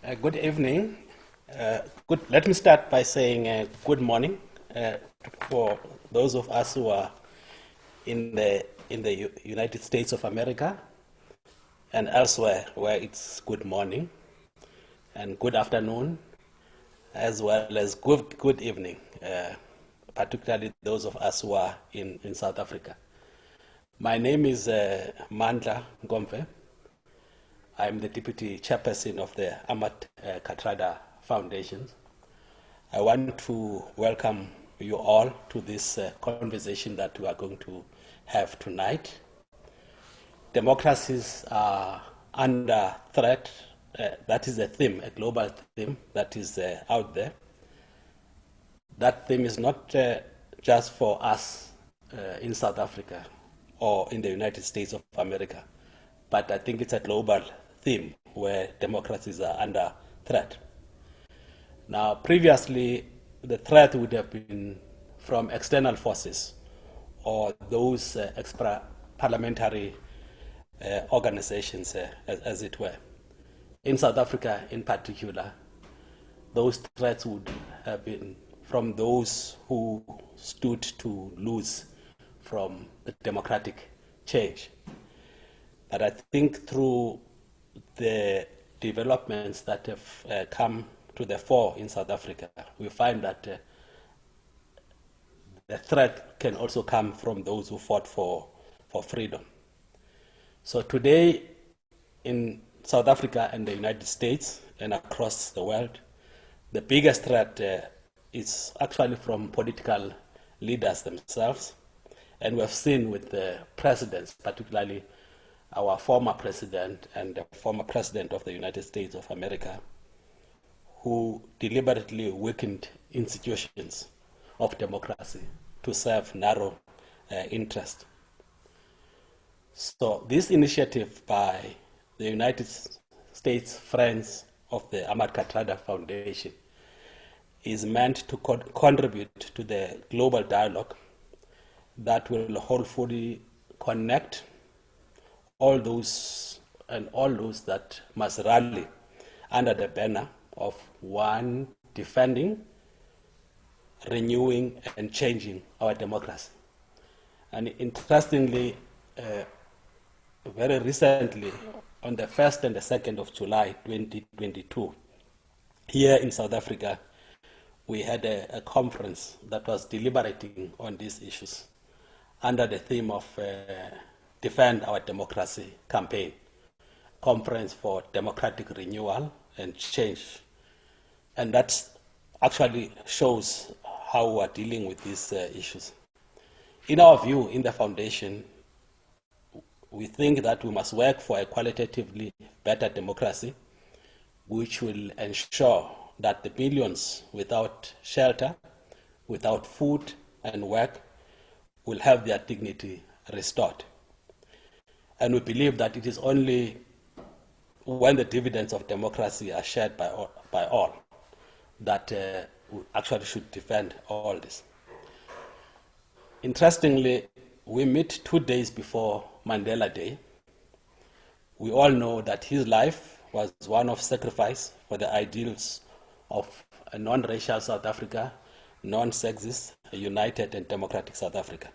Good evening. Let me start by saying good morning for those of us who are in the United States of America and elsewhere where it's good morning, and good afternoon, as well as good evening, particularly those of us who are in South Africa. My name is Mandla Nkomfe. I'm the Deputy Chairperson of the Ahmed Kathrada Foundation. I want to welcome you all to this conversation that we are going to have tonight. Democracies are under threat. That is a theme, a global theme that is out there. That theme is not just for us in South Africa or in the United States of America, but I think it's a global theme where democracies are under threat. Now, previously, the threat would have been from external forces or those extra-parliamentary organizations, as it were. In South Africa, in particular, those threats would have been from those who stood to lose from the democratic change. But I think through the developments that have come to the fore in South Africa, we find that the threat can also come from those who fought for freedom. So today, in South Africa and the United States and across the world, the biggest threat is actually from political leaders themselves. And we have seen with the presidents, particularly our former president and the former president of the United States of America, who deliberately weakened institutions of democracy to serve narrow interest. So this initiative by the United States Friends of the Ahmed Kathrada Foundation is meant to contribute to the global dialogue that will hopefully connect all those that must rally under the banner of one, defending, renewing, and changing our democracy. And interestingly, very recently, on the 1st and the 2nd of July 2022, here in South Africa, we had a conference that was deliberating on these issues under the theme of Defend Our Democracy campaign, Conference for Democratic Renewal and Change. And that actually shows how we are dealing with these issues. In our view, in the foundation, we think that we must work for a qualitatively better democracy, which will ensure that the millions without shelter, without food and work, will have their dignity restored. And we believe that it is only when the dividends of democracy are shared by all that we actually should defend all this. Interestingly, we meet 2 days before Mandela Day. We all know that his life was one of sacrifice for the ideals of a non-racial South Africa, non-sexist, a united and democratic South Africa.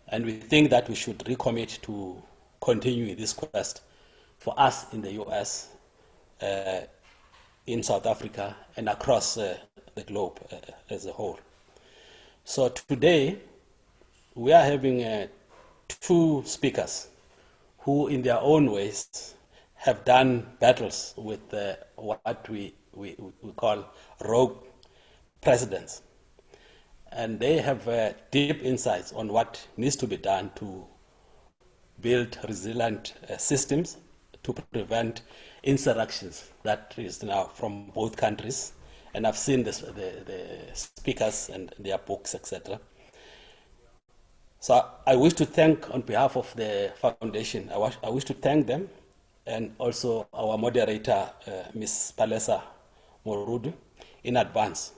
And we think that we should recommit to continuing this quest for us in the US, in South Africa, and across the globe as a whole. So today, we are having two speakers who, in their own ways, have done battles with what we call rogue presidents. And they have deep insights on what needs to be done to build resilient systems to prevent insurrections. That is now from both countries. And I've seen the speakers and their books, etc. So I wish to thank, on behalf of the foundation, I wish to thank them, and also our moderator, Ms. Palesa Morudu, in advance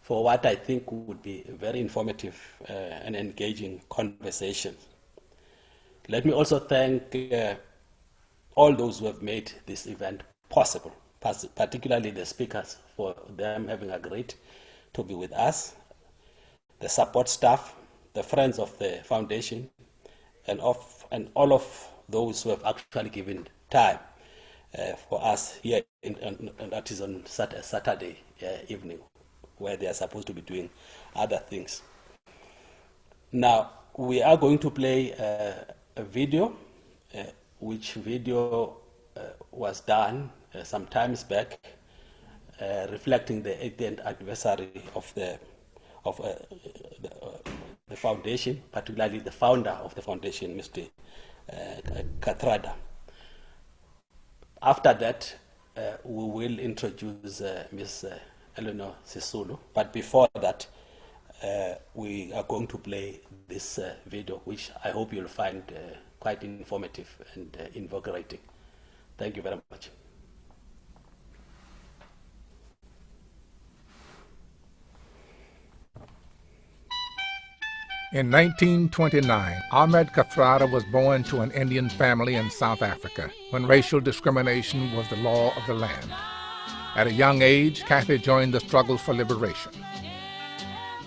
for what I think would be a very informative and engaging conversation. Let me also thank all those who have made this event possible. particularly the speakers, for them having agreed to be with us, the support staff, the friends of the foundation, and all of those who have actually given time for us here, and that is on Saturday evening, where they are supposed to be doing other things. Now, we are going to play a video, which video was done some times back, reflecting the 80th anniversary of the foundation, particularly the founder of the foundation, Mr. Kathrada. After that, we will introduce Ms. Elinor Sisulu, but before that, we are going to play this video, which I hope you'll find quite informative and invigorating. Thank you very much. In 1929, Ahmed Kathrada was born to an Indian family in South Africa when racial discrimination was the law of the land. At a young age, Kathy joined the struggle for liberation.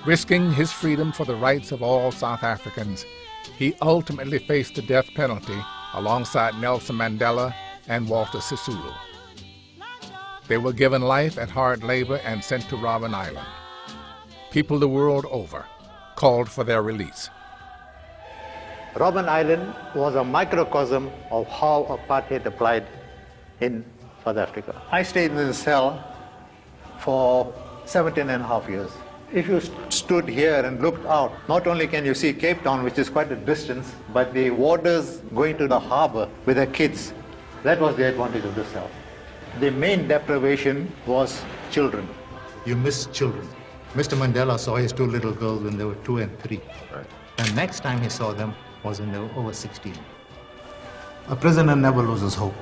Risking his freedom for the rights of all South Africans, he ultimately faced the death penalty alongside Nelson Mandela and Walter Sisulu. They were given life at hard labor and sent to Robben Island. People the world over called for their release. Robben Island was a microcosm of how apartheid applied in South Africa. I stayed in the cell for 17 and a half years. If you stood here and looked out, not only can you see Cape Town, which is quite a distance, but the warders going to the harbor with their kids. That was the advantage of the cell. The main deprivation was children. You miss children. Mr. Mandela saw his two little girls when they were 2 and 3. Right. The next time he saw them was when they were over 16. A prisoner never loses hope.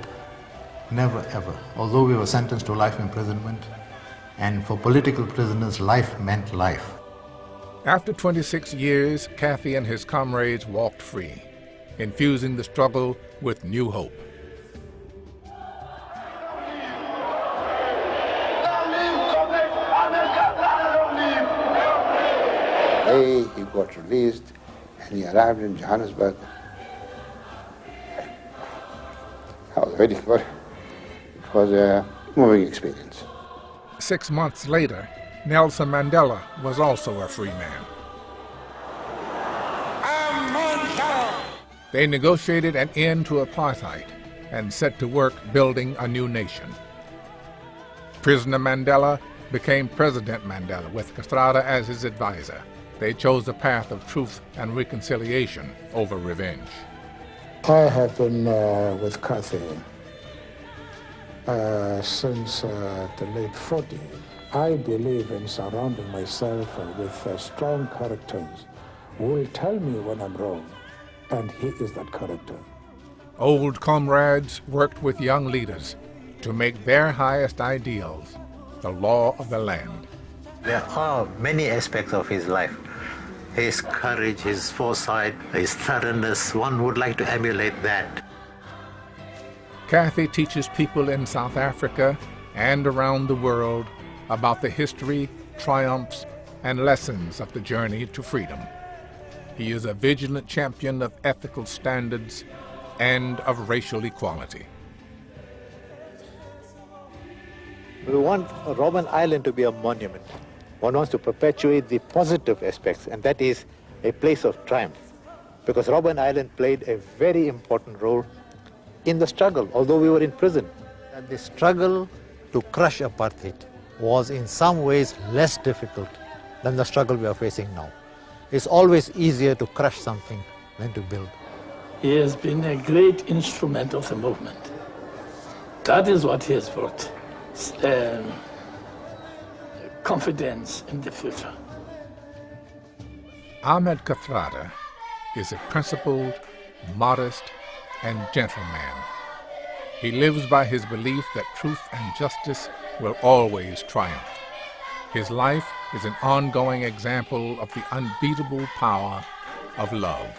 Never, ever. Although we were sentenced to life imprisonment, and for political prisoners, life meant life. After 26 years, Kathy and his comrades walked free, infusing the struggle with new hope. He got released and he arrived in Johannesburg. I was ready for it. It was a moving experience. 6 months later, Nelson Mandela was also a free man. They negotiated an end to apartheid and set to work building a new nation. Prisoner Mandela became President Mandela with Kathrada as his advisor. They chose the path of truth and reconciliation over revenge. I have been with Kathy since the late 40s. I believe in surrounding myself with strong characters who will tell me when I'm wrong, and he is that character. Old comrades worked with young leaders to make their highest ideals the law of the land. There are many aspects of his life. His courage, his foresight, his thoroughness, one would like to emulate that. Kathy teaches people in South Africa and around the world about the history, triumphs, and lessons of the journey to freedom. He is a vigilant champion of ethical standards and of racial equality. We want Robben Island to be a monument. One wants to perpetuate the positive aspects, and that is a place of triumph. Because Robben Island played a very important role in the struggle, although we were in prison. And the struggle to crush apartheid was in some ways less difficult than the struggle we are facing now. It's always easier to crush something than to build. He has been a great instrument of the movement. That is what he has brought. Confidence in the future. Ahmed Kathrada is a principled, modest, and gentle man. He lives by his belief that truth and justice will always triumph. His life is an ongoing example of the unbeatable power of love.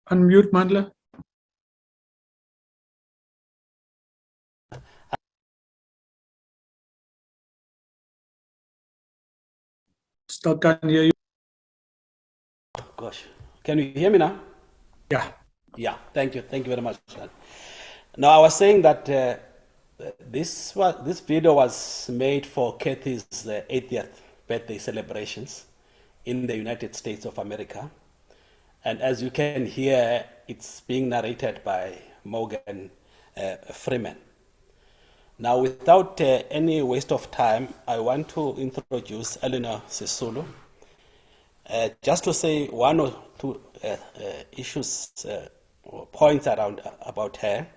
Unmute, Mandla. Still can't hear you. Gosh, can you hear me now? Yeah. Yeah, thank you very much. Now, I was saying that this video was made for Kathy's 80th birthday celebrations in the United States of America. And as you can hear, it's being narrated by Morgan Freeman. Now, without any waste of time, I want to introduce Elinor Sisulu. Just to say one or two issues or points about her,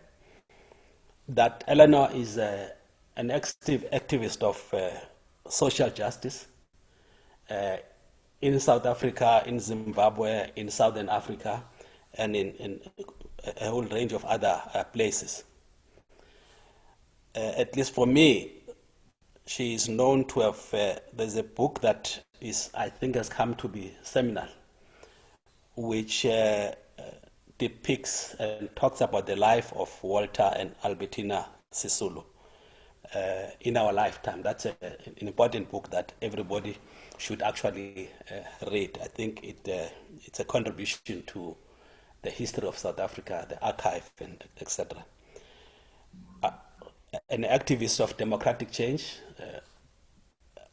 that Elinor is an active activist of social justice in South Africa, in Zimbabwe, in Southern Africa, and in a whole range of other places. At least for me, she is known to have, there's a book that is, I think, has come to be seminal, which depicts and talks about the life of Walter and Albertina Sisulu in our lifetime. That's an important book that everybody should actually read. I think it's a contribution to the history of South Africa, the archive, and etc. An activist of democratic change,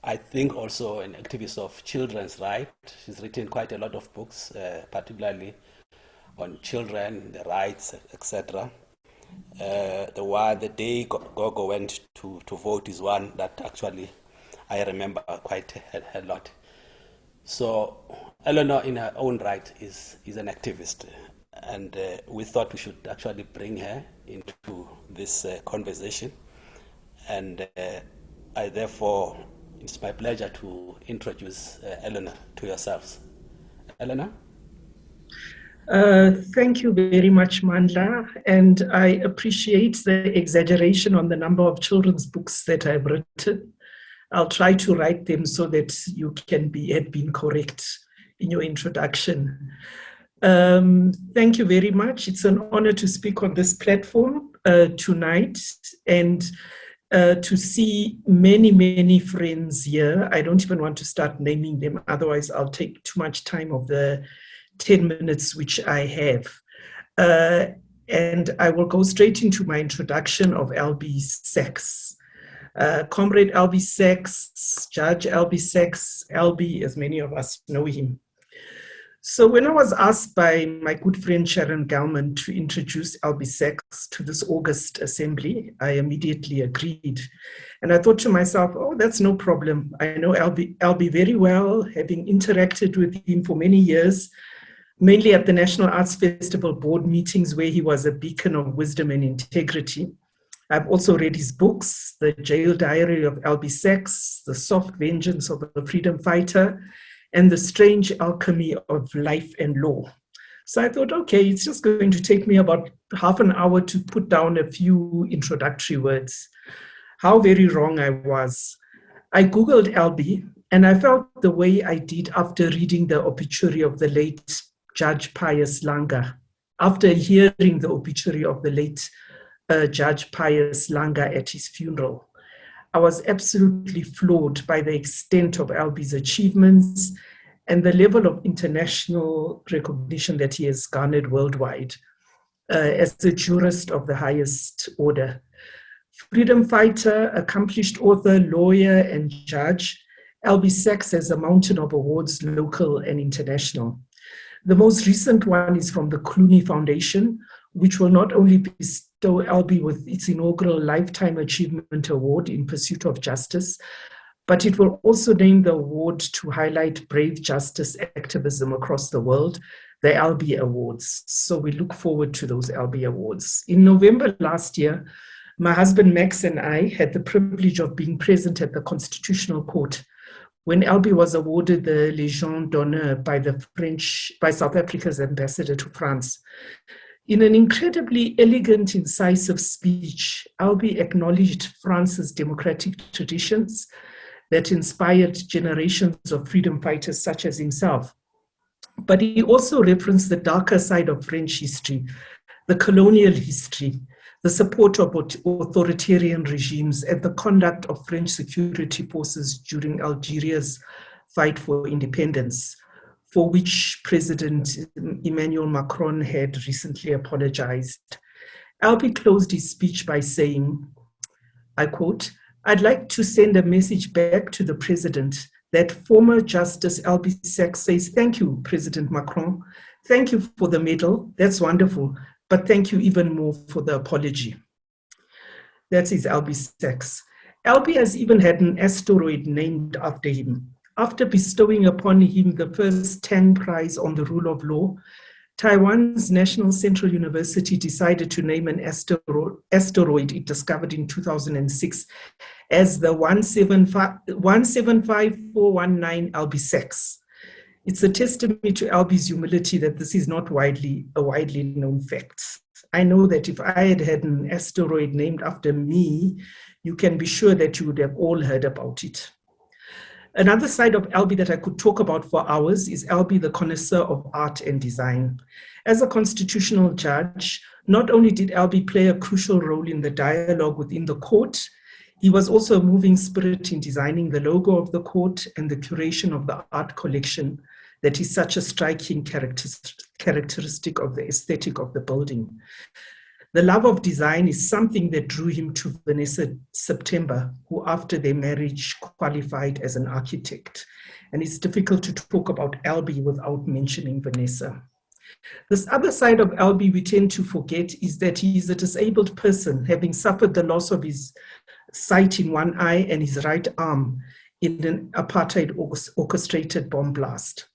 I think also an activist of children's rights. She's written quite a lot of books, particularly on children, the rights, etc. The day Gogo went to vote is one that actually I remember quite a lot. So Elinor, in her own right, is an activist, and we thought we should actually bring her into this conversation. And I therefore, it's my pleasure to introduce Elinor to yourselves. Elinor? Thank you very much, Mandla, and I appreciate the exaggeration on the number of children's books that I've written. I'll try to write them so that you can have been correct in your introduction. Thank you very much. It's an honor to speak on this platform tonight, and to see many, many friends here. I don't even want to start naming them, otherwise I'll take too much time of the 10 minutes which I have. And I will go straight into my introduction of Albie Sachs. Comrade Albie Sachs, Judge Albie Sachs, Albie, as many of us know him. So when I was asked by my good friend Sharon Gelman to introduce Albie Sachs to this August assembly, I immediately agreed. And I thought to myself, oh, that's no problem. I know Albie very well, having interacted with him for many years, mainly at the National Arts Festival board meetings where he was a beacon of wisdom and integrity. I've also read his books, The Jail Diary of Albie Sachs, The Soft Vengeance of a Freedom Fighter, and The Strange Alchemy of Life and Law. So I thought, okay, it's just going to take me about half an hour to put down a few introductory words. How very wrong I was. I Googled Albie, and I felt the way I did after reading the obituary of the late Judge Pius Langa. After hearing the obituary of the late Judge Pius Langa at his funeral, I was absolutely floored by the extent of Albie's achievements and the level of international recognition that he has garnered worldwide as a jurist of the highest order. Freedom fighter, accomplished author, lawyer, and judge, Albie Sachs has a mountain of awards, local and international. The most recent one is from the Clooney Foundation, which will not only bestow Albie with its inaugural Lifetime Achievement Award in pursuit of justice, but it will also name the award to highlight brave justice activism across the world, the Albie Awards. So we look forward to those Albie Awards. In November last year, my husband Max and I had the privilege of being present at the Constitutional Court when Albie was awarded the Légion d'honneur by South Africa's ambassador to France. In an incredibly elegant, incisive speech, Albie acknowledged France's democratic traditions that inspired generations of freedom fighters such as himself, But he also referenced the darker side of French history, the colonial history, the support of authoritarian regimes, and the conduct of French security forces during Algeria's fight for independence, for which President Emmanuel Macron had recently apologized. Albie closed his speech by saying, I quote, "I'd like to send a message back to the president that former Justice Albie Sachs says, thank you, President Macron. Thank you for the medal. That's wonderful. But thank you even more for the apology." That is Albie Sachs. Albie has even had an asteroid named after him. After bestowing upon him the first Tang Prize on the rule of law, Taiwan's National Central University decided to name an asteroid it discovered in 2006 as the 175419 Albie Sachs. It's a testimony to Albie's humility that this is not a widely known fact. I know that if I had had an asteroid named after me, you can be sure that you would have all heard about it. Another side of Albie that I could talk about for hours is Albie, the connoisseur of art and design. As a constitutional judge, not only did Albie play a crucial role in the dialogue within the court, he was also a moving spirit in designing the logo of the court and the curation of the art collection that is such a striking characteristic of the aesthetic of the building. The love of design is something that drew him to Vanessa September, who after their marriage qualified as an architect. And it's difficult to talk about Albie without mentioning Vanessa. This other side of Albie we tend to forget is that he is a disabled person, having suffered the loss of his sight in one eye and his right arm in an apartheid orchestrated bomb blast.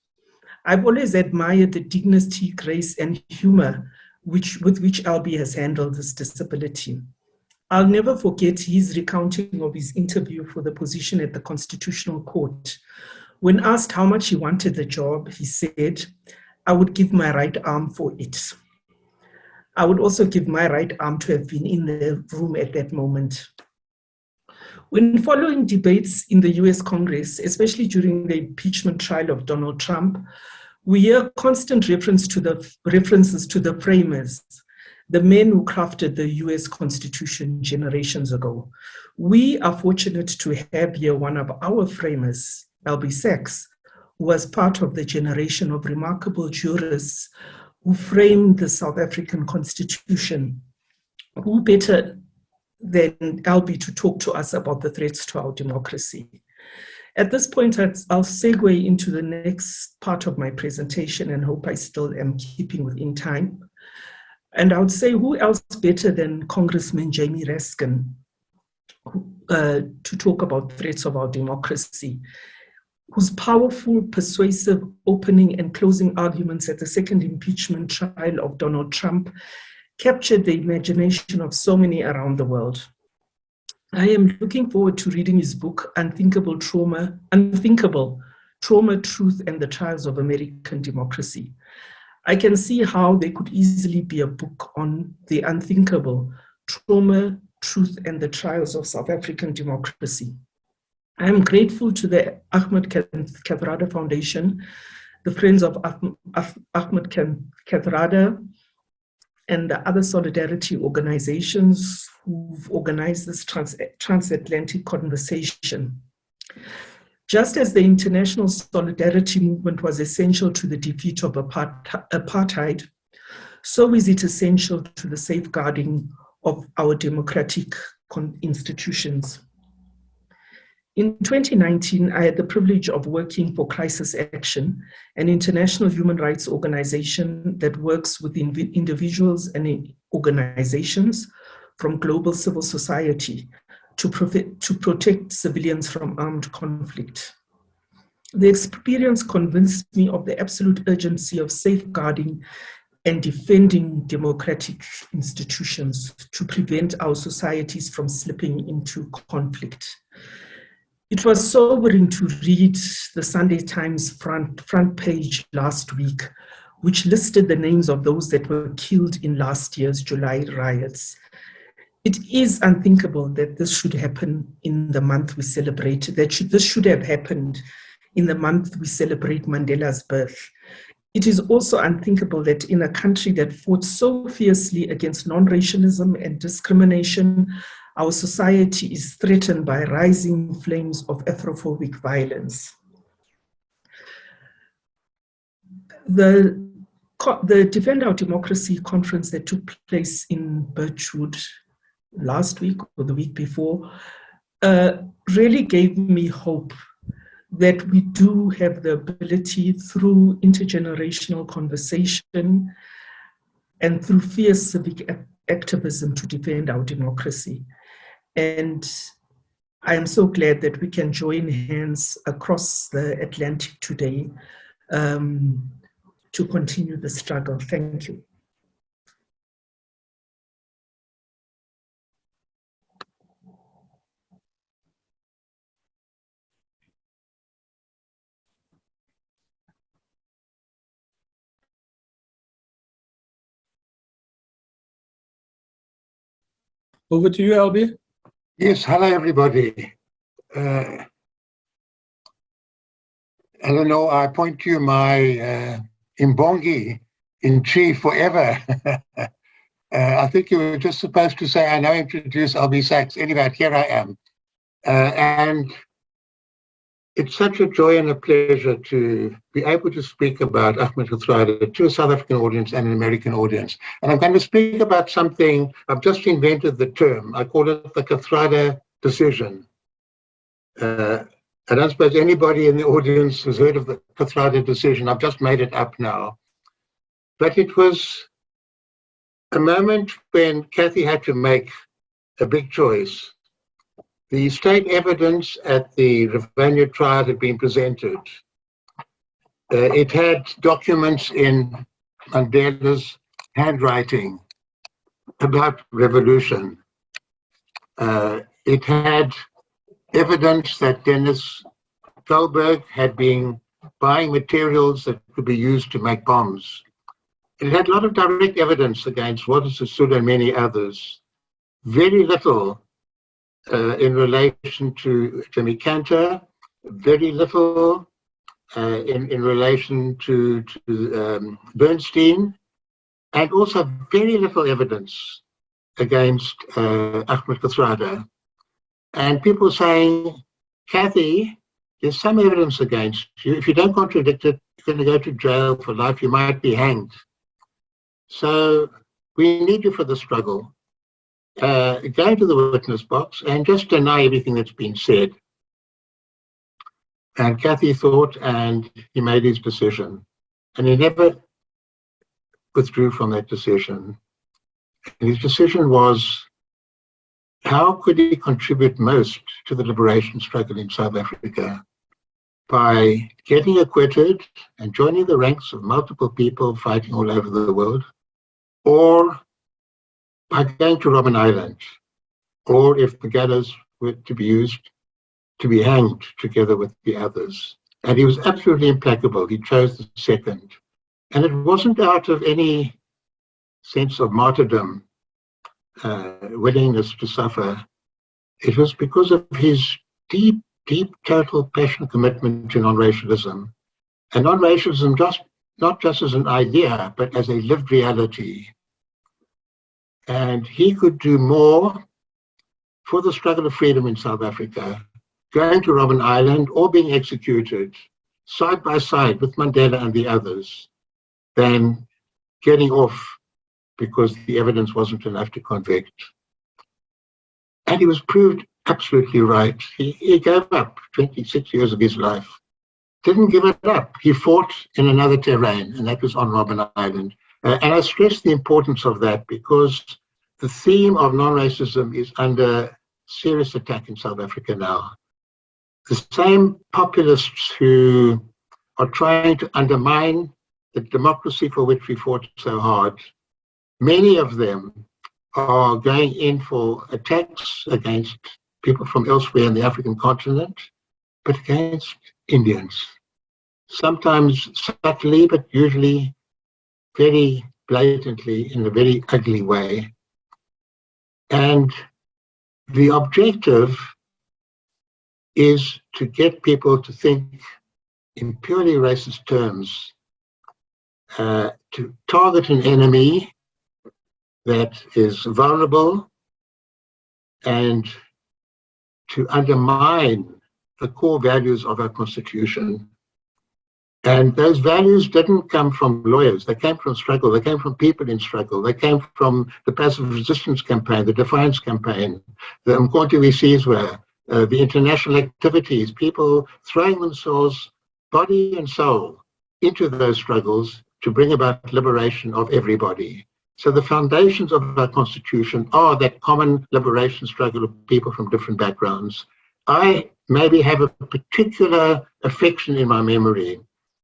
I've always admired the dignity, grace, and humor with which Albie has handled this disability. I'll never forget his recounting of his interview for the position at the Constitutional Court. When asked how much he wanted the job, he said, "I would give my right arm for it." I would also give my right arm to have been in the room at that moment. When following debates in the US Congress, especially during the impeachment trial of Donald Trump, we hear constant references to the framers, the men who crafted the US Constitution generations ago. We are fortunate to have here one of our framers, Albie Sachs, who was part of the generation of remarkable jurists who framed the South African Constitution. Who better than Albie to talk to us about the threats to our democracy? At this point, I'll segue into the next part of my presentation and hope I still am keeping within time. And I would say, who else better than Congressman Jamie Raskin to talk about threats of our democracy, whose powerful, persuasive opening and closing arguments at the second impeachment trial of Donald Trump captured the imagination of so many around the world. I am looking forward to reading his book, Unthinkable Trauma, Truth, and the Trials of American Democracy. I can see how there could easily be a book on the unthinkable, trauma, truth, and the trials of South African democracy. I am grateful to the Ahmed Kathrada Foundation, the Friends of Ahmed Kathrada, and the other solidarity organizations who've organized this transatlantic conversation. Just as the international solidarity movement was essential to the defeat of apartheid, so is it essential to the safeguarding of our democratic institutions. In 2019, I had the privilege of working for Crisis Action, an international human rights organization that works with individuals and organizations from global civil society to protect civilians from armed conflict. The experience convinced me of the absolute urgency of safeguarding and defending democratic institutions to prevent our societies from slipping into conflict. It was sobering to read the Sunday Times front page last week, which listed the names of those that were killed in last year's July riots. It is unthinkable that this should happen in the month we celebrate, this should have happened in the month we celebrate Mandela's birth. it is also unthinkable that in a country that fought so fiercely against non-racialism and discrimination, our society is threatened by rising flames of Afrophobic violence. The Defend Our Democracy conference that took place in Birchwood last week or the week before really gave me hope that we do have the ability through intergenerational conversation and through fierce civic activism to defend our democracy. And I am so glad that we can join hands across the Atlantic today to continue the struggle. Thank you. Over to you, Albie. Yes, hello everybody. Elinor, I point to my Imbongi in chief forever. I think you were just supposed to say, I now introduce Albie Sachs. Anyway, here I am. And it's such a joy and a pleasure to be able to speak about Ahmed Kathrada to a South African audience and an American audience. And I'm going to speak about something, I've just invented the term. I call it the Kathrada decision. I don't suppose anybody in the audience has heard of the Kathrada decision. I've just made it up now. But it was a moment when Kathy had to make a big choice. The state evidence at the Rivonia trial had been presented. It had documents in Mandela's handwriting about revolution. It had evidence that Dennis Goldberg had been buying materials that could be used to make bombs. It had a lot of direct evidence against Walter Sisulu and many others. Very little in relation to Jimmy Cantor, very little in relation to Bernstein, and also very little evidence against Ahmed Kathrada. And people saying, Kathy, there's some evidence against you. If you don't contradict it, you're going to go to jail for life. You might be hanged. So we need you for the struggle. Go into the witness box and just deny everything that's been said. And Kathy thought, and he made his decision. And he never withdrew from that decision. And his decision was, how could he contribute most to the liberation struggle in South Africa? By getting acquitted and joining the ranks of multiple people fighting all over the world, or by going to Robben Island, or if the gallows were to be used, to be hanged together with the others. And he was absolutely implacable. He chose the second. And it wasn't out of any sense of martyrdom, willingness to suffer. It was because of his deep, total passionate commitment to non-racialism. And non-racialism not just as an idea, but as a lived reality. And he could do more for the struggle of freedom in South Africa, going to Robben Island or being executed side by side with Mandela and the others, than getting off because the evidence wasn't enough to convict. And he was proved absolutely right. He gave up 26 years of his life. Didn't give it up. He fought in another terrain, and that was on Robben Island. And I stress the importance of that because the theme of non-racism is under serious attack in South Africa now. The same populists who are trying to undermine the democracy for which we fought so hard, many of them are going in for attacks against people from elsewhere in the African continent, but against Indians. Sometimes subtly, but usually very blatantly in a very ugly way. And the objective is to get people to think in purely racist terms to target an enemy that is vulnerable and to undermine the core values of our Constitution. And those values didn't come from lawyers. They came from struggle. They came from people in struggle. They came from the passive resistance campaign, the defiance campaign, the Mcebisi, the international activities, people throwing themselves body and soul into those struggles to bring about liberation of everybody. So the foundations of our Constitution are that common liberation struggle of people from different backgrounds. I maybe have a particular affection in my memory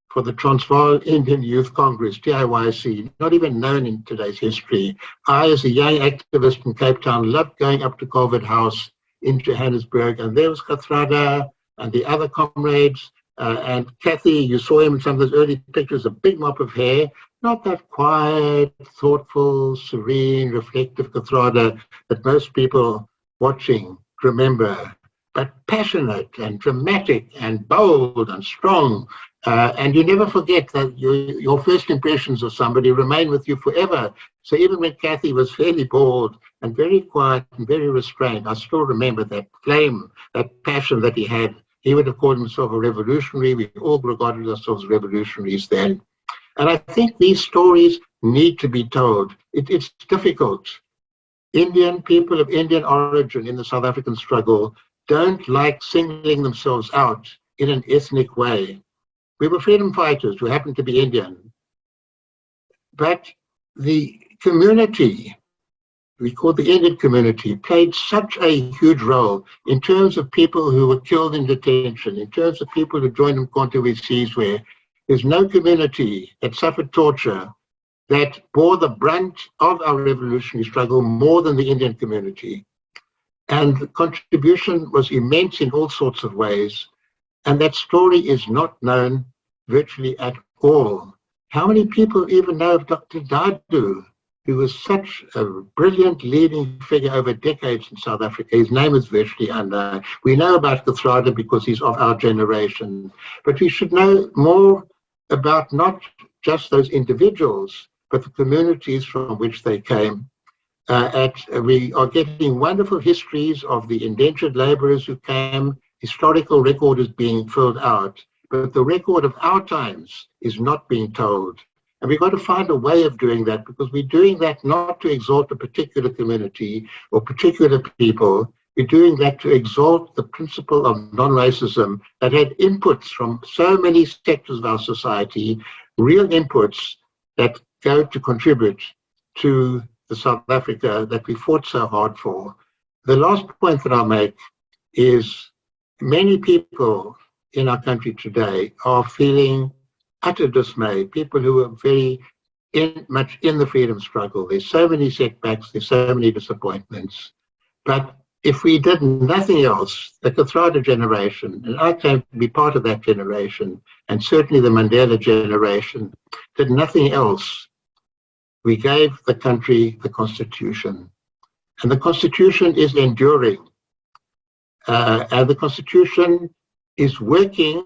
for the Transvaal Indian Youth Congress, TIYC, not even known in today's history. I, as a young activist in Cape Town, loved going up to Colvard House in Johannesburg, and there was Kathrada and the other comrades, and Kathy, you saw him in some of those early pictures, a big mop of hair, not that quiet, thoughtful, serene, reflective Kathrada that most people watching remember, but passionate and dramatic and bold and strong. And you never forget that your first impressions of somebody remain with you forever. So even when Kathy was fairly bored and very quiet and very restrained, I still remember that flame, that passion that he had. He would have called himself a revolutionary. We all regarded ourselves as revolutionaries then. And I think these stories need to be told. It's difficult. Indian people of Indian origin in the South African struggle don't like singling themselves out in an ethnic way. We were freedom fighters who happened to be Indian. But the community, we call the Indian community, played such a huge role in terms of people who were killed in detention, in terms of people who joined Mcebisi, where there's no community that suffered torture that bore the brunt of our revolutionary struggle more than the Indian community. And the contribution was immense in all sorts of ways. And that story is not known virtually at all. How many people even know of Dr. Dadu, who was such a brilliant leading figure over decades in South Africa? His name is virtually unknown. We know about Kathrada because he's of our generation, but we should know more about not just those individuals, but the communities from which they came. We are getting wonderful histories of the indentured laborers who came. Historical record is being filled out, but the record of our times is not being told. And we've got to find a way of doing that, because we're doing that not to exalt a particular community or particular people. We're doing that to exalt the principle of non-racism that had inputs from so many sectors of our society, real inputs that go to contribute to the South Africa that we fought so hard for. The last point that I'll make is many people in our country today are feeling utter dismay, people who are very much in the freedom struggle. There's so many setbacks, there's so many disappointments. But if we did nothing else, the Kathrada generation, and I claim to be part of that generation, and certainly the Mandela generation, did nothing else, we gave the country the Constitution. And the Constitution is enduring. And the Constitution is working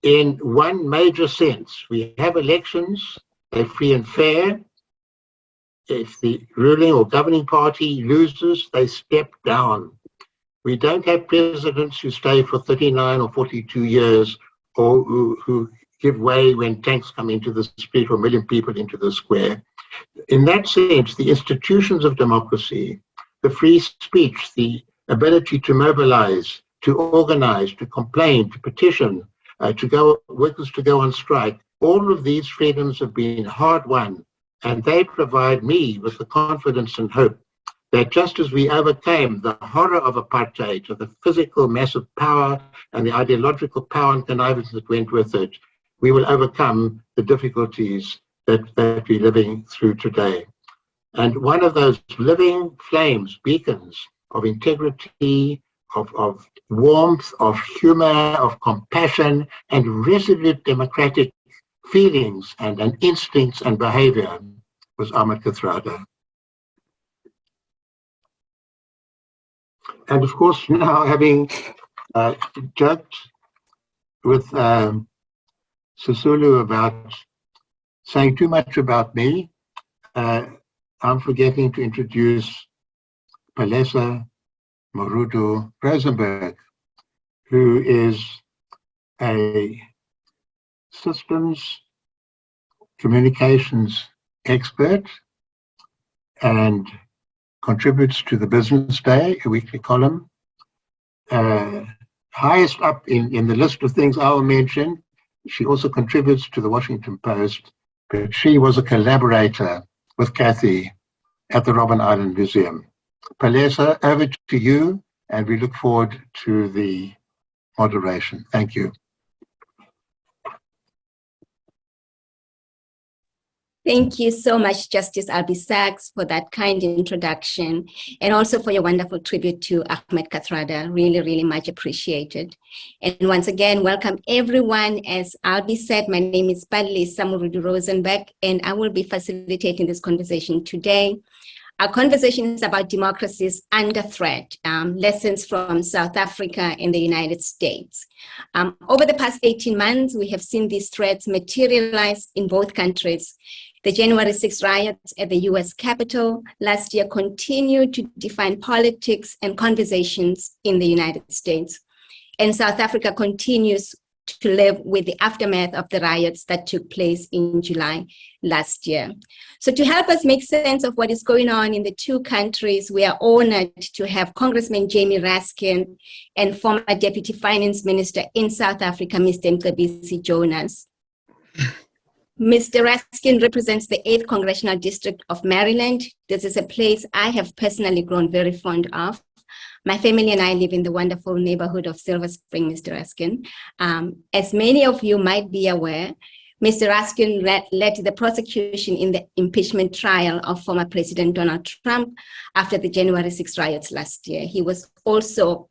in one major sense. We have elections, they're free and fair. If the ruling or governing party loses, they step down. We don't have presidents who stay for 39 or 42 years, or who give way when tanks come into the street or a million people into the square. In that sense, the institutions of democracy, the free speech, the ability to mobilize, to organize, to complain, to petition, workers to go on strike, all of these freedoms have been hard won, and they provide me with the confidence and hope that just as we overcame the horror of apartheid, of the physical massive power and the ideological power and connivance that went with it, we will overcome the difficulties that we're living through today. And one of those living flames, beacons of integrity, of warmth, of humor, of compassion, and resolute democratic feelings and instincts and behavior was Ahmed Kathrada. And of course, now having joked with Sisulu about saying too much about me, I'm forgetting to introduce Palesa Morudu Rosenberg, who is a systems communications expert and contributes to the Business Day, a weekly column. Highest up in the list of things I will mention, she also contributes to the Washington Post, but she was a collaborator with Kathy at the Robben Island Museum. Palesa, over to you, and we look forward to the moderation. Thank you. Thank you so much, Justice Albie Sachs, for that kind introduction, and also for your wonderful tribute to Ahmed Kathrada. Really, really much appreciated. And once again, welcome everyone. As Albie said, my name is Palesa Morudu Rosenberg, and I will be facilitating this conversation today. Our conversation is about democracies under threat, lessons from South Africa and the United States. Over the past 18 months, we have seen these threats materialize in both countries. The January 6 riots at the US Capitol last year continued to define politics and conversations in the United States. And South Africa continues to live with the aftermath of the riots that took place in July last year. So to help us make sense of what is going on in the two countries, we are honored to have Congressman Jamie Raskin and former Deputy Finance Minister in South Africa, Mr. Mcebisi Jonas. Mr. Raskin represents the 8th Congressional District of Maryland. This is a place I have personally grown very fond of. My family and I live in the wonderful neighborhood of Silver Spring, Mr. Raskin. As many of you might be aware, Mr. Raskin led the prosecution in the impeachment trial of former President Donald Trump after the January 6 riots last year. He was also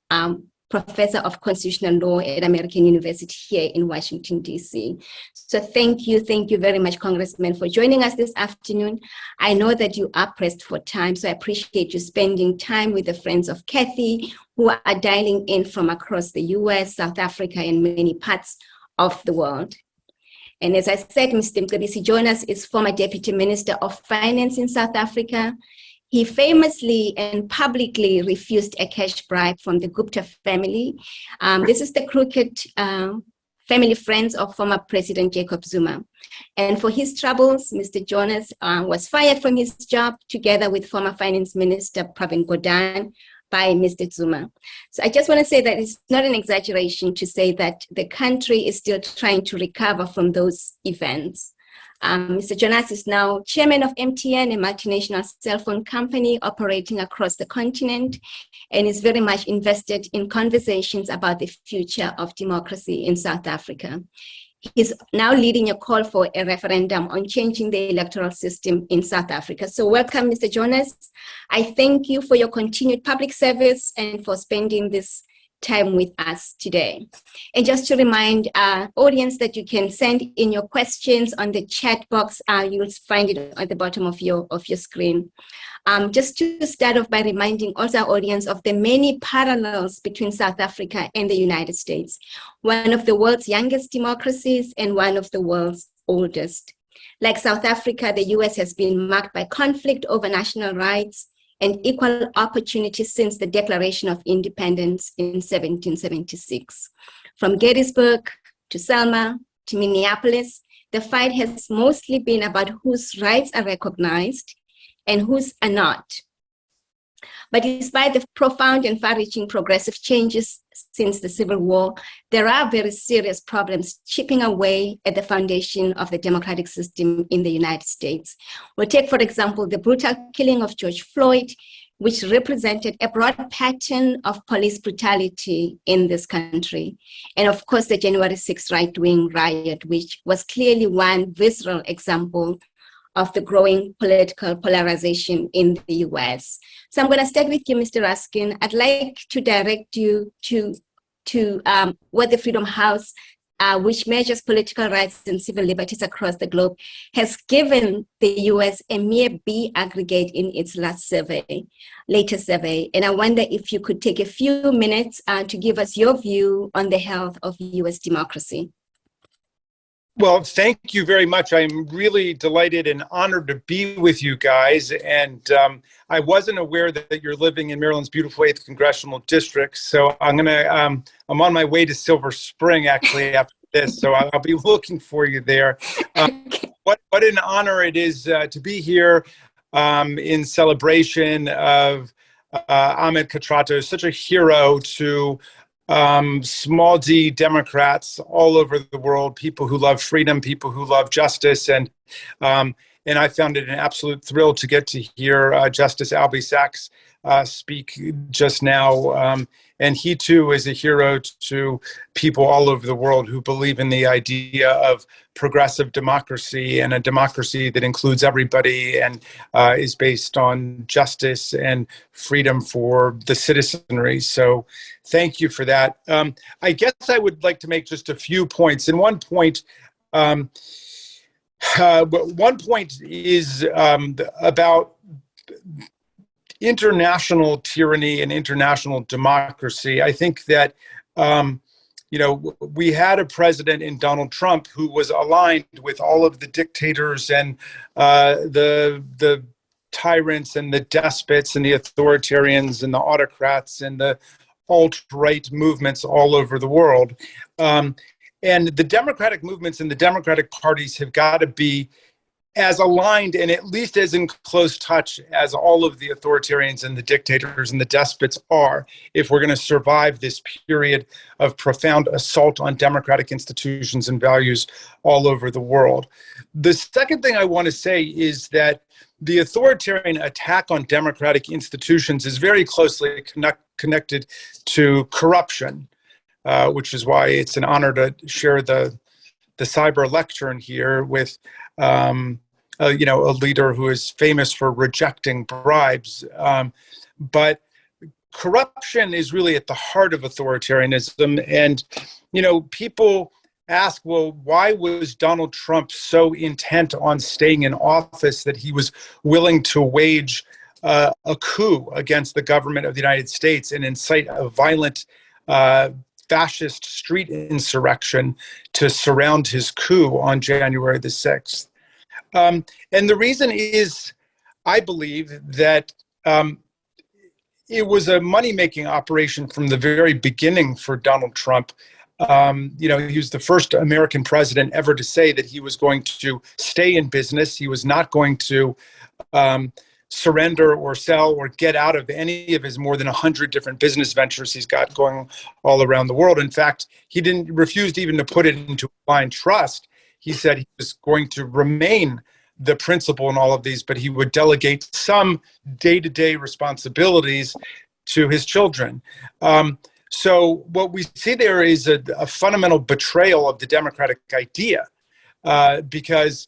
professor of constitutional law at American University here in Washington, D.C. So thank you very much, Congressman, for joining us this afternoon. I know that you are pressed for time, so I appreciate you spending time with the friends of Kathy who are dialing in from across the US, South Africa, and many parts of the world. And as I said, Mr. Mcebisi Jonas is former Deputy Minister of Finance in South Africa. He famously and publicly refused a cash bribe from the Gupta family. This is the crooked family friends of former President Jacob Zuma. And for his troubles, Mr. Jonas was fired from his job together with former Finance Minister Pravin Gordhan by Mr. Zuma. So I just want to say that it's not an exaggeration to say that the country is still trying to recover from those events. Mr. Jonas is now chairman of MTN, a multinational cell phone company operating across the continent, and is very much invested in conversations about the future of democracy in South Africa. He's now leading a call for a referendum on changing the electoral system in South Africa. So welcome, Mr. Jonas. I thank you for your continued public service and for spending this time with us today. And just to remind our audience that you can send in your questions on the chat box. You'll find it at the bottom of your screen. Just to start off by reminding also our audience of the many parallels between South Africa and the United States, one of the world's youngest democracies and one of the world's oldest. Like South Africa, the US has been marked by conflict over national rights and equal opportunity since the Declaration of Independence in 1776. From Gettysburg to Selma to Minneapolis, the fight has mostly been about whose rights are recognized and whose are not. But despite the profound and far-reaching progressive changes since the Civil War, there are very serious problems chipping away at the foundation of the democratic system in the United States. We'll take, for example, the brutal killing of George Floyd, which represented a broad pattern of police brutality in this country. And of course, the January 6 right-wing riot, which was clearly one visceral example of the growing political polarization in the US. So I'm going to start with you, Mr. Raskin. I'd like to direct you to what the Freedom House, which measures political rights and civil liberties across the globe, has given the US a mere B aggregate in its latest survey. And I wonder if you could take a few minutes to give us your view on the health of US democracy. Well, thank you very much. I'm really delighted and honored to be with you guys. And I wasn't aware that you're living in Maryland's beautiful 8th Congressional District. So I'm on my way to Silver Spring, actually, after this. So I'll be looking for you there. What an honor it is to be here in celebration of Ahmed Kathrada, such a hero to small d Democrats all over the world, people who love freedom, people who love justice. And I found it an absolute thrill to get to hear Justice Albie Sachs speak just now. And he too is a hero to people all over the world who believe in the idea of progressive democracy and a democracy that includes everybody and is based on justice and freedom for the citizenry. So thank you for that. I guess I would like to make just a few points. And one point is about international tyranny and international democracy. I think that, we had a president in Donald Trump who was aligned with all of the dictators and the tyrants and the despots and the authoritarians and the autocrats and the alt-right movements all over the world. And the democratic movements and the democratic parties have got to be as aligned and at least as in close touch as all of the authoritarians and the dictators and the despots are, if we're going to survive this period of profound assault on democratic institutions and values all over the world. The second thing I want to say is that the authoritarian attack on democratic institutions is very closely connected to corruption, which is why it's an honor to share the cyber lectern here with a leader who is famous for rejecting bribes. But corruption is really at the heart of authoritarianism. And, people ask, well, why was Donald Trump so intent on staying in office that he was willing to wage a coup against the government of the United States and incite a violent fascist street insurrection to surround his coup on January the 6th? And the reason is, I believe, that it was a money-making operation from the very beginning for Donald Trump. He was the first American president ever to say that he was going to stay in business. He was not going to surrender or sell or get out of any of his more than 100 different business ventures he's got going all around the world. In fact, he refused even to put it into a blind trust. He said he was going to remain the principal in all of these, but he would delegate some day-to-day responsibilities to his children. So what we see there is a fundamental betrayal of the democratic idea, because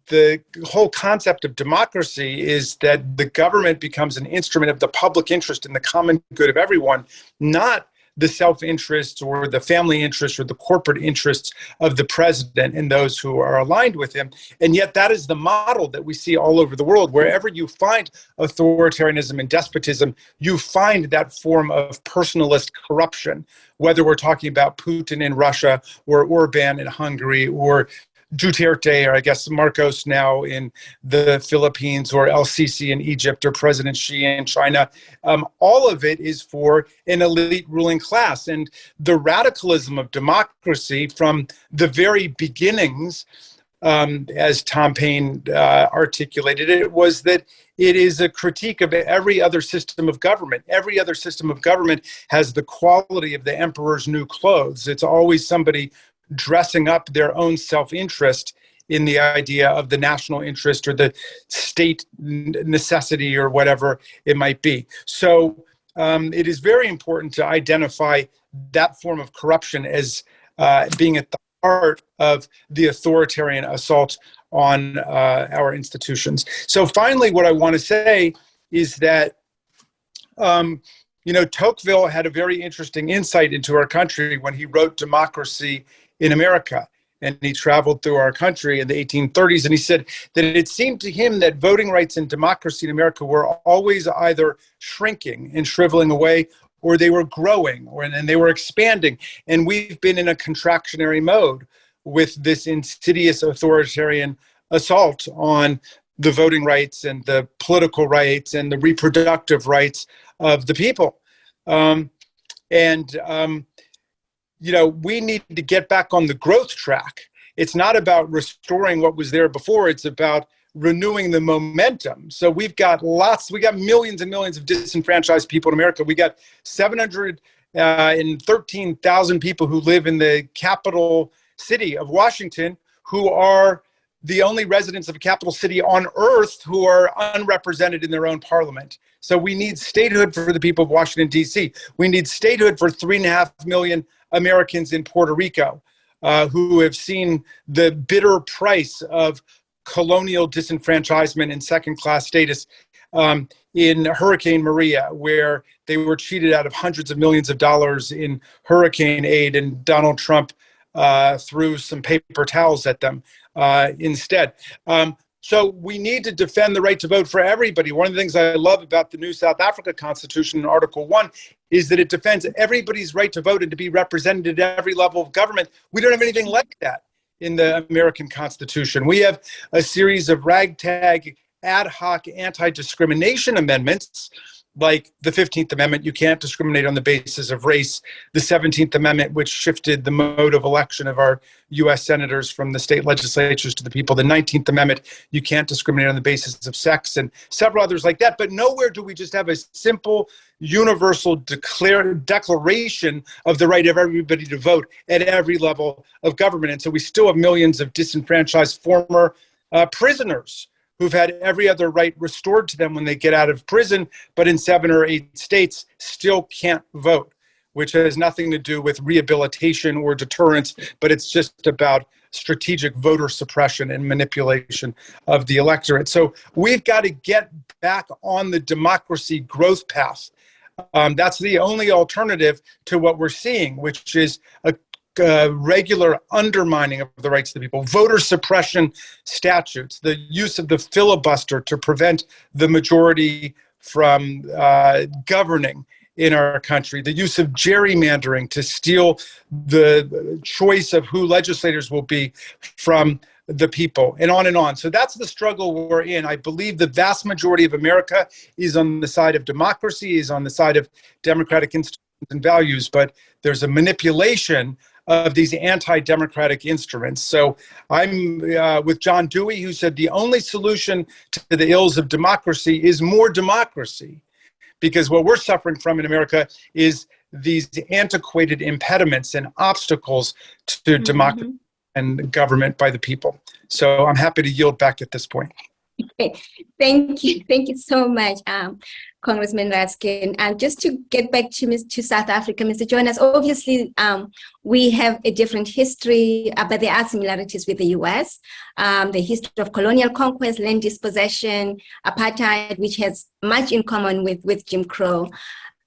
the whole concept of democracy is that the government becomes an instrument of the public interest and the common good of everyone, not the self-interests or the family interests or the corporate interests of the president and those who are aligned with him. And yet that is the model that we see all over the world. Wherever you find authoritarianism and despotism, you find that form of personalist corruption, whether we're talking about Putin in Russia or Orban in Hungary or Duterte, or I guess Marcos now in the Philippines, or El-Sisi in Egypt, or President Xi in China. All of it is for an elite ruling class. And the radicalism of democracy from the very beginnings, as Tom Paine articulated it, was that it is a critique of every other system of government. Every other system of government has the quality of the emperor's new clothes. It's always somebody dressing up their own self-interest in the idea of the national interest or the state necessity or whatever it might be. So it is very important to identify that form of corruption as being at the heart of the authoritarian assault on our institutions. So finally, what I want to say is that Tocqueville had a very interesting insight into our country when he wrote Democracy in America. And he traveled through our country in the 1830s, and he said that it seemed to him that voting rights and democracy in America were always either shrinking and shriveling away, or they were growing, and they were expanding. And we've been in a contractionary mode, with this insidious authoritarian assault on the voting rights and the political rights and the reproductive rights of the people. We need to get back on the growth track. It's not about restoring what was there before. It's about renewing the momentum. So we got millions and millions of disenfranchised people in America. We got 713,000 people who live in the capital city of Washington, who are the only residents of a capital city on earth who are unrepresented in their own parliament. So we need statehood for the people of Washington, D.C. We need statehood for 3.5 million Americans in Puerto Rico who have seen the bitter price of colonial disenfranchisement and second-class status in Hurricane Maria, where they were cheated out of hundreds of millions of dollars in hurricane aid, and Donald Trump threw some paper towels at them instead. So we need to defend the right to vote for everybody. One of the things I love about the new South Africa Constitution in Article 1 is that it defends everybody's right to vote and to be represented at every level of government. We don't have anything like that in the American Constitution. We have a series of ragtag, ad hoc anti-discrimination amendments, like the 15th Amendment, you can't discriminate on the basis of race, the 17th Amendment, which shifted the mode of election of our U.S. senators from the state legislatures to the people, the 19th Amendment, you can't discriminate on the basis of sex, and several others like that. But nowhere do we just have a simple, universal declaration of the right of everybody to vote at every level of government. And so we still have millions of disenfranchised former prisoners who've had every other right restored to them when they get out of prison, but in 7 or 8 states still can't vote, which has nothing to do with rehabilitation or deterrence, but it's just about strategic voter suppression and manipulation of the electorate. So we've got to get back on the democracy growth path. That's the only alternative to what we're seeing, which is a regular undermining of the rights of the people, voter suppression statutes, the use of the filibuster to prevent the majority from governing in our country, the use of gerrymandering to steal the choice of who legislators will be from the people, and on and on. So that's the struggle we're in. I believe the vast majority of America is on the side of democracy, is on the side of democratic institutions and values, but there's a manipulation of these anti-democratic instruments. So I'm with John Dewey, who said the only solution to the ills of democracy is more democracy, because what we're suffering from in America is these antiquated impediments and obstacles to democracy and government by the people. So I'm happy to yield back at this point. Okay. Thank you. Thank you so much, Congressman Raskin. And just to get back to South Africa, Mr. Jonas, obviously we have a different history, but there are similarities with the US. The history of colonial conquest, land dispossession, apartheid, which has much in common with Jim Crow.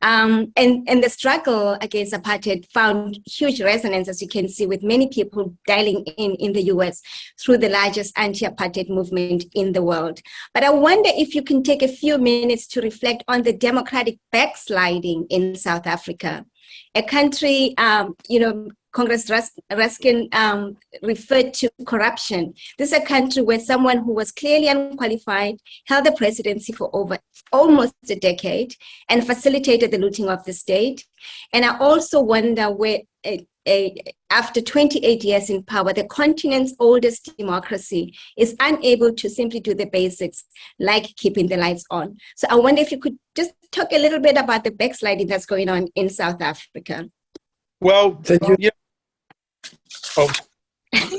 And the struggle against apartheid found huge resonance, as you can see, with many people dialing in the US through the largest anti-apartheid movement in the world. But I wonder if you can take a few minutes to reflect on the democratic backsliding in South Africa, a country, Congressman Raskin referred to corruption. This is a country where someone who was clearly unqualified held the presidency for over almost a decade and facilitated the looting of the state. And I also wonder where, after 28 years in power, the continent's oldest democracy is unable to simply do the basics, like keeping the lights on. So I wonder if you could just talk a little bit about the backsliding that's going on in South Africa. Well, thank you. Oh.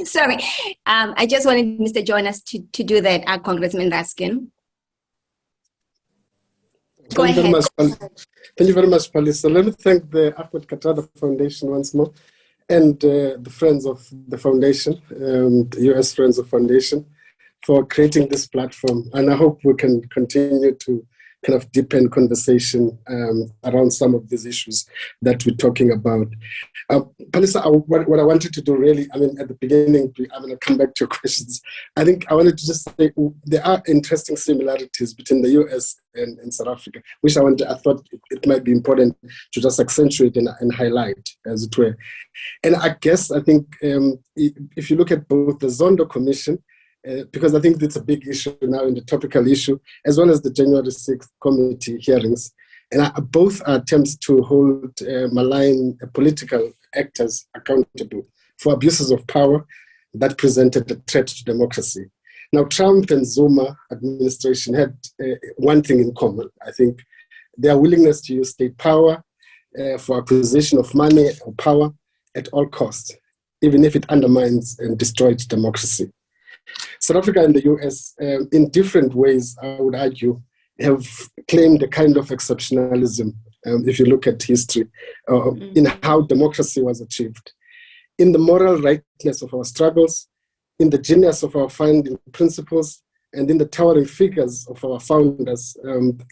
Sorry. I just wanted Mr. Jonas to do that, Congressman Raskin. Go ahead. Thank you very much, Palesa. Let me thank the Ahmed Kathrada Foundation once more, and the friends of the foundation, the US Friends of Foundation, for creating this platform. And I hope we can continue to kind of deepen conversation around some of these issues that we're talking about. Palesa, what I wanted to do really, I mean, at the beginning, I'm going to come back to your questions. I think I wanted to just say there are interesting similarities between the US and South Africa, which I thought it might be important to just accentuate and highlight, as it were. And I think if you look at both the Zondo Commission, because I think it's a big issue now in the topical issue, as well as the January 6th committee hearings. And both are attempts to hold malign political actors accountable for abuses of power that presented a threat to democracy. Now, Trump and Zuma administration had one thing in common. I think their willingness to use state power for acquisition of money or power at all costs, even if it undermines and destroys democracy. South Africa and the US, in different ways, I would argue, have claimed a kind of exceptionalism, if you look at history, in how democracy was achieved. In the moral rightness of our struggles, in the genius of our founding principles, and in the towering figures of our founders,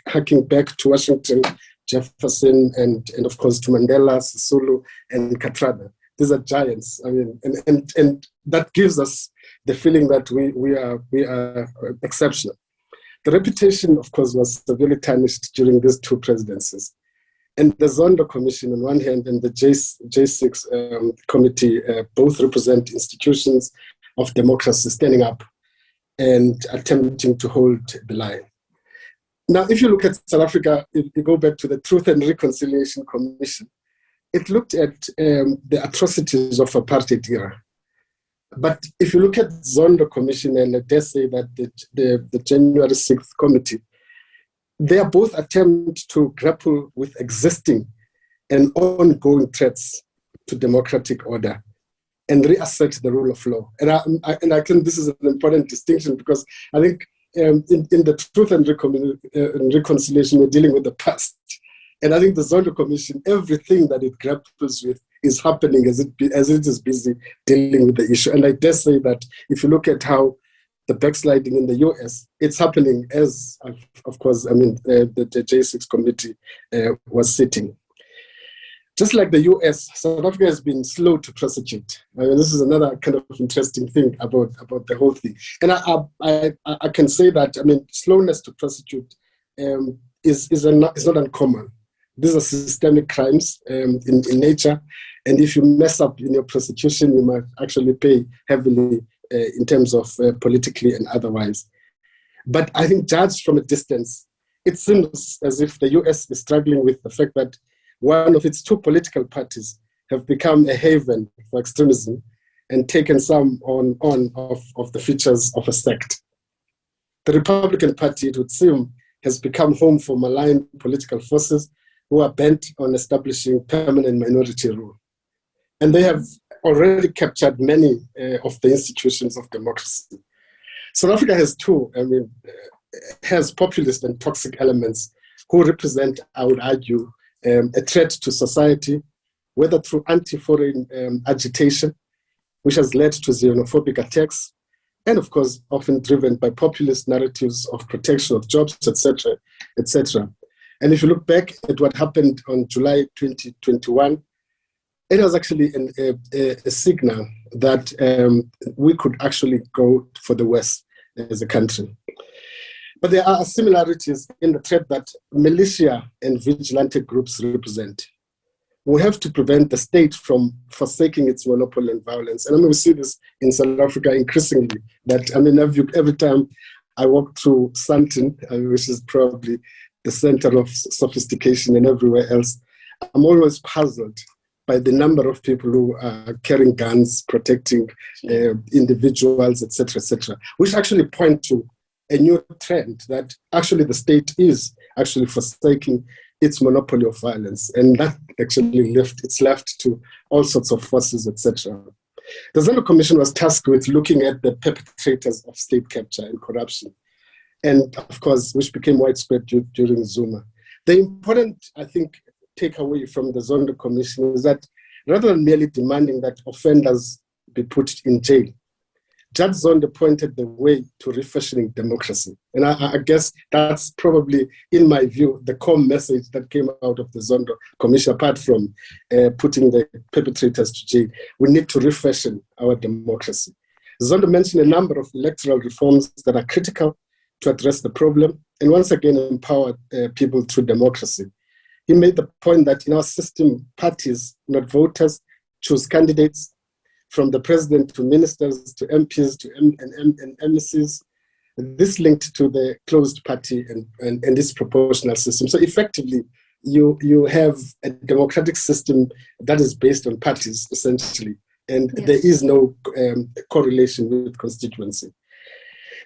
harking back to Washington, Jefferson, and of course to Mandela, Sisulu, and Kathrada. These are giants. I mean, and that gives us the feeling that we are exceptional. The reputation, of course, was severely tarnished during these two presidencies. And the Zondo Commission on one hand and the J6 committee both represent institutions of democracy standing up and attempting to hold the line. Now, if you look at South Africa, if you go back to the Truth and Reconciliation Commission, it looked at the atrocities of apartheid era. But if you look at Zondo Commission, and I dare say that the January 6th committee, they are both attempts to grapple with existing and ongoing threats to democratic order and reassert the rule of law. And I think this is an important distinction, because I think in the Truth and Reconciliation, we're dealing with the past. And I think the Zondo Commission, everything that it grapples with is happening as it is busy dealing with the issue. And I dare say that if you look at how the backsliding in the US, it's happening as, of course, I mean, the J6 committee was sitting. Just like the US, South Africa has been slow to prosecute. I mean, this is another kind of interesting thing about the whole thing. And I can say that, I mean, slowness to prosecute is not uncommon. These are systemic crimes in nature. And if you mess up in your prosecution, you might actually pay heavily in terms of politically and otherwise. But I think, judged from a distance, it seems as if the US is struggling with the fact that one of its two political parties have become a haven for extremism and taken some of the features of a sect. The Republican Party, it would seem, has become home for malign political forces who are bent on establishing permanent minority rule. And they have already captured many of the institutions of democracy. South Africa has has populist and toxic elements who represent, I would argue, a threat to society, whether through anti-foreign agitation, which has led to xenophobic attacks, and of course, often driven by populist narratives of protection of jobs, etc., etc. And if you look back at what happened on July 2021, it was actually a signal that we could actually go for the West as a country. But there are similarities in the threat that militia and vigilante groups represent. We have to prevent the state from forsaking its monopoly on violence. And I mean, we see this in South Africa increasingly, that I mean, every time I walk through Sandton, which is probably the center of sophistication and everywhere else, I'm always puzzled by the number of people who are carrying guns, protecting individuals, etc., which actually point to a new trend that actually the state is actually forsaking its monopoly of violence, and that actually it's left to all sorts of forces, etc. The Zondo Commission was tasked with looking at the perpetrators of state capture and corruption, and of course, which became widespread during Zuma. The important, I think, takeaway from the Zondo Commission is that rather than merely demanding that offenders be put in jail, Judge Zondo pointed the way to refashioning democracy. And I guess that's probably, in my view, the core message that came out of the Zondo Commission, apart from putting the perpetrators to jail. We need to refashion our democracy. Zondo mentioned a number of electoral reforms that are critical to address the problem and once again empower people through democracy. He made the point that in our system, parties, not voters, choose candidates from the president to ministers to MPs to MECs. This linked to the closed party and this proportional system. So effectively, you have a democratic system that is based on parties, essentially, and there is no correlation with constituency.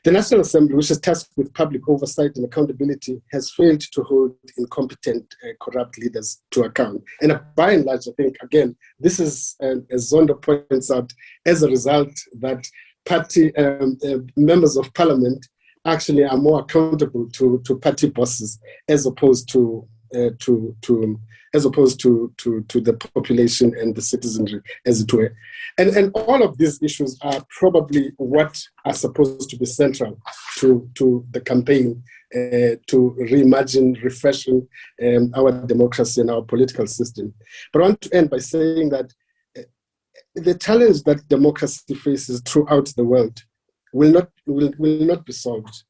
The National Assembly, which is tasked with public oversight and accountability, has failed to hold incompetent, corrupt leaders to account. And by and large, I think, again, this is, as Zondo points out, as a result that party members of parliament actually are more accountable to party bosses as opposed to the population and the citizenry, as it were. And all of these issues are probably what are supposed to be central to the campaign to reimagine, refashion our democracy and our political system. But I want to end by saying that the challenge that democracy faces throughout the world will not be solved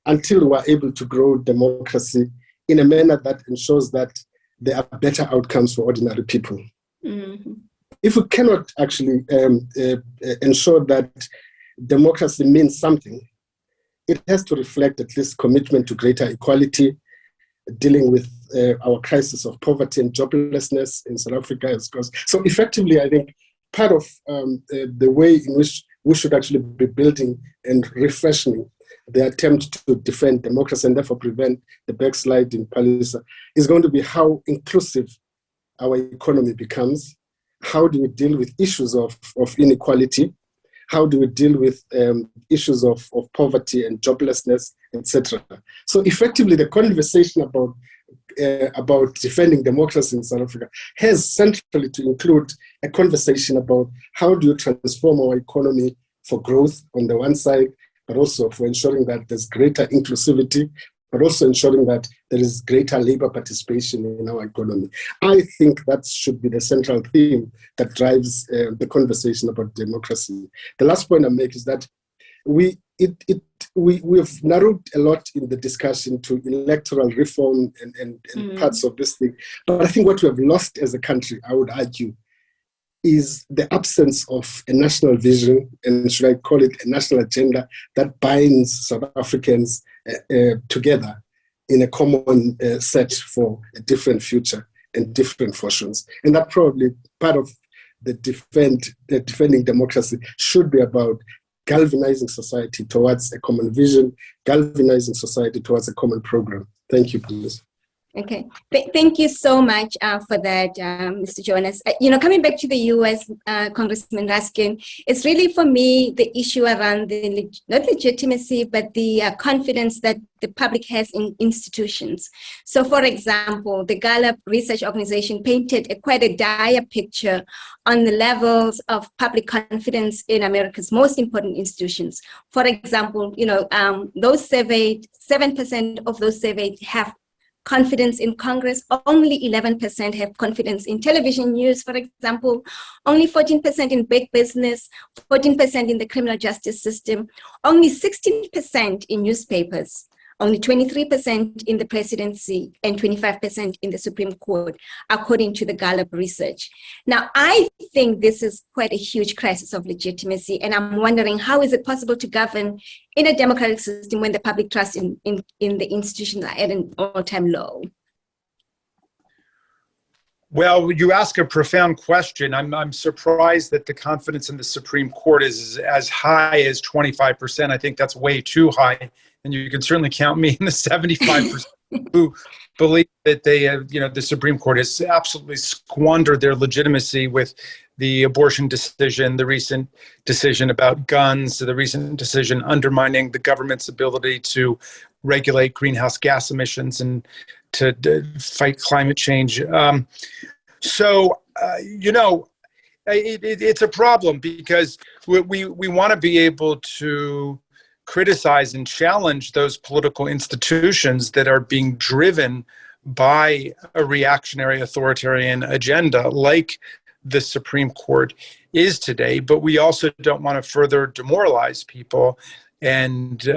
until we are able to grow democracy in a manner that ensures that there are better outcomes for ordinary people. Mm-hmm. If we cannot actually ensure that democracy means something, it has to reflect at least commitment to greater equality, dealing with our crisis of poverty and joblessness in South Africa, of course. So effectively, I think part of the way in which we should actually be building and refreshing the attempt to defend democracy and therefore prevent the backslide in Palesa is going to be how inclusive our economy becomes. How do we deal with issues of inequality? How do we deal with issues of poverty and joblessness, etc.? So effectively, the conversation about defending democracy in South Africa has centrally to include a conversation about how do you transform our economy for growth on the one side, but also for ensuring that there's greater inclusivity, but also ensuring that there is greater labor participation in our economy. I think that should be the central theme that drives the conversation about democracy. The last point I make is that we've narrowed a lot in the discussion to electoral reform and parts of this thing. But I think what we have lost as a country, I would argue, is the absence of a national vision, and should I call it a national agenda, that binds South Africans together in a common search for a different future and different fortunes. And that probably part of the defending democracy should be about galvanizing society towards a common vision, galvanizing society towards a common program. Thank you, please. Okay, thank you so much for that, Mr. Jonas. Coming back to the U.S., Congressman Raskin, it's really for me the issue around the not legitimacy, but the confidence that the public has in institutions. So, for example, the Gallup Research Organization painted quite a dire picture on the levels of public confidence in America's most important institutions. For example, those surveyed, 7% of those surveyed have confidence in Congress, only 11% have confidence in television news, for example, only 14% in big business, 14% in the criminal justice system, only 16% in newspapers, only 23% in the presidency, and 25% in the Supreme Court, according to the Gallup research. Now, I think this is quite a huge crisis of legitimacy, and I'm wondering how is it possible to govern in a democratic system when the public trust in the institutions are at an all-time low? Well, you ask a profound question. I'm surprised that the confidence in the Supreme Court is as high as 25%. I think that's way too high. And you can certainly count me in the 75% who believe that the Supreme Court has absolutely squandered their legitimacy with the abortion decision, the recent decision about guns, the recent decision undermining the government's ability to regulate greenhouse gas emissions and to fight climate change. it's a problem because we want to be able to criticize and challenge those political institutions that are being driven by a reactionary authoritarian agenda like the Supreme Court is today, but we also don't want to further demoralize people and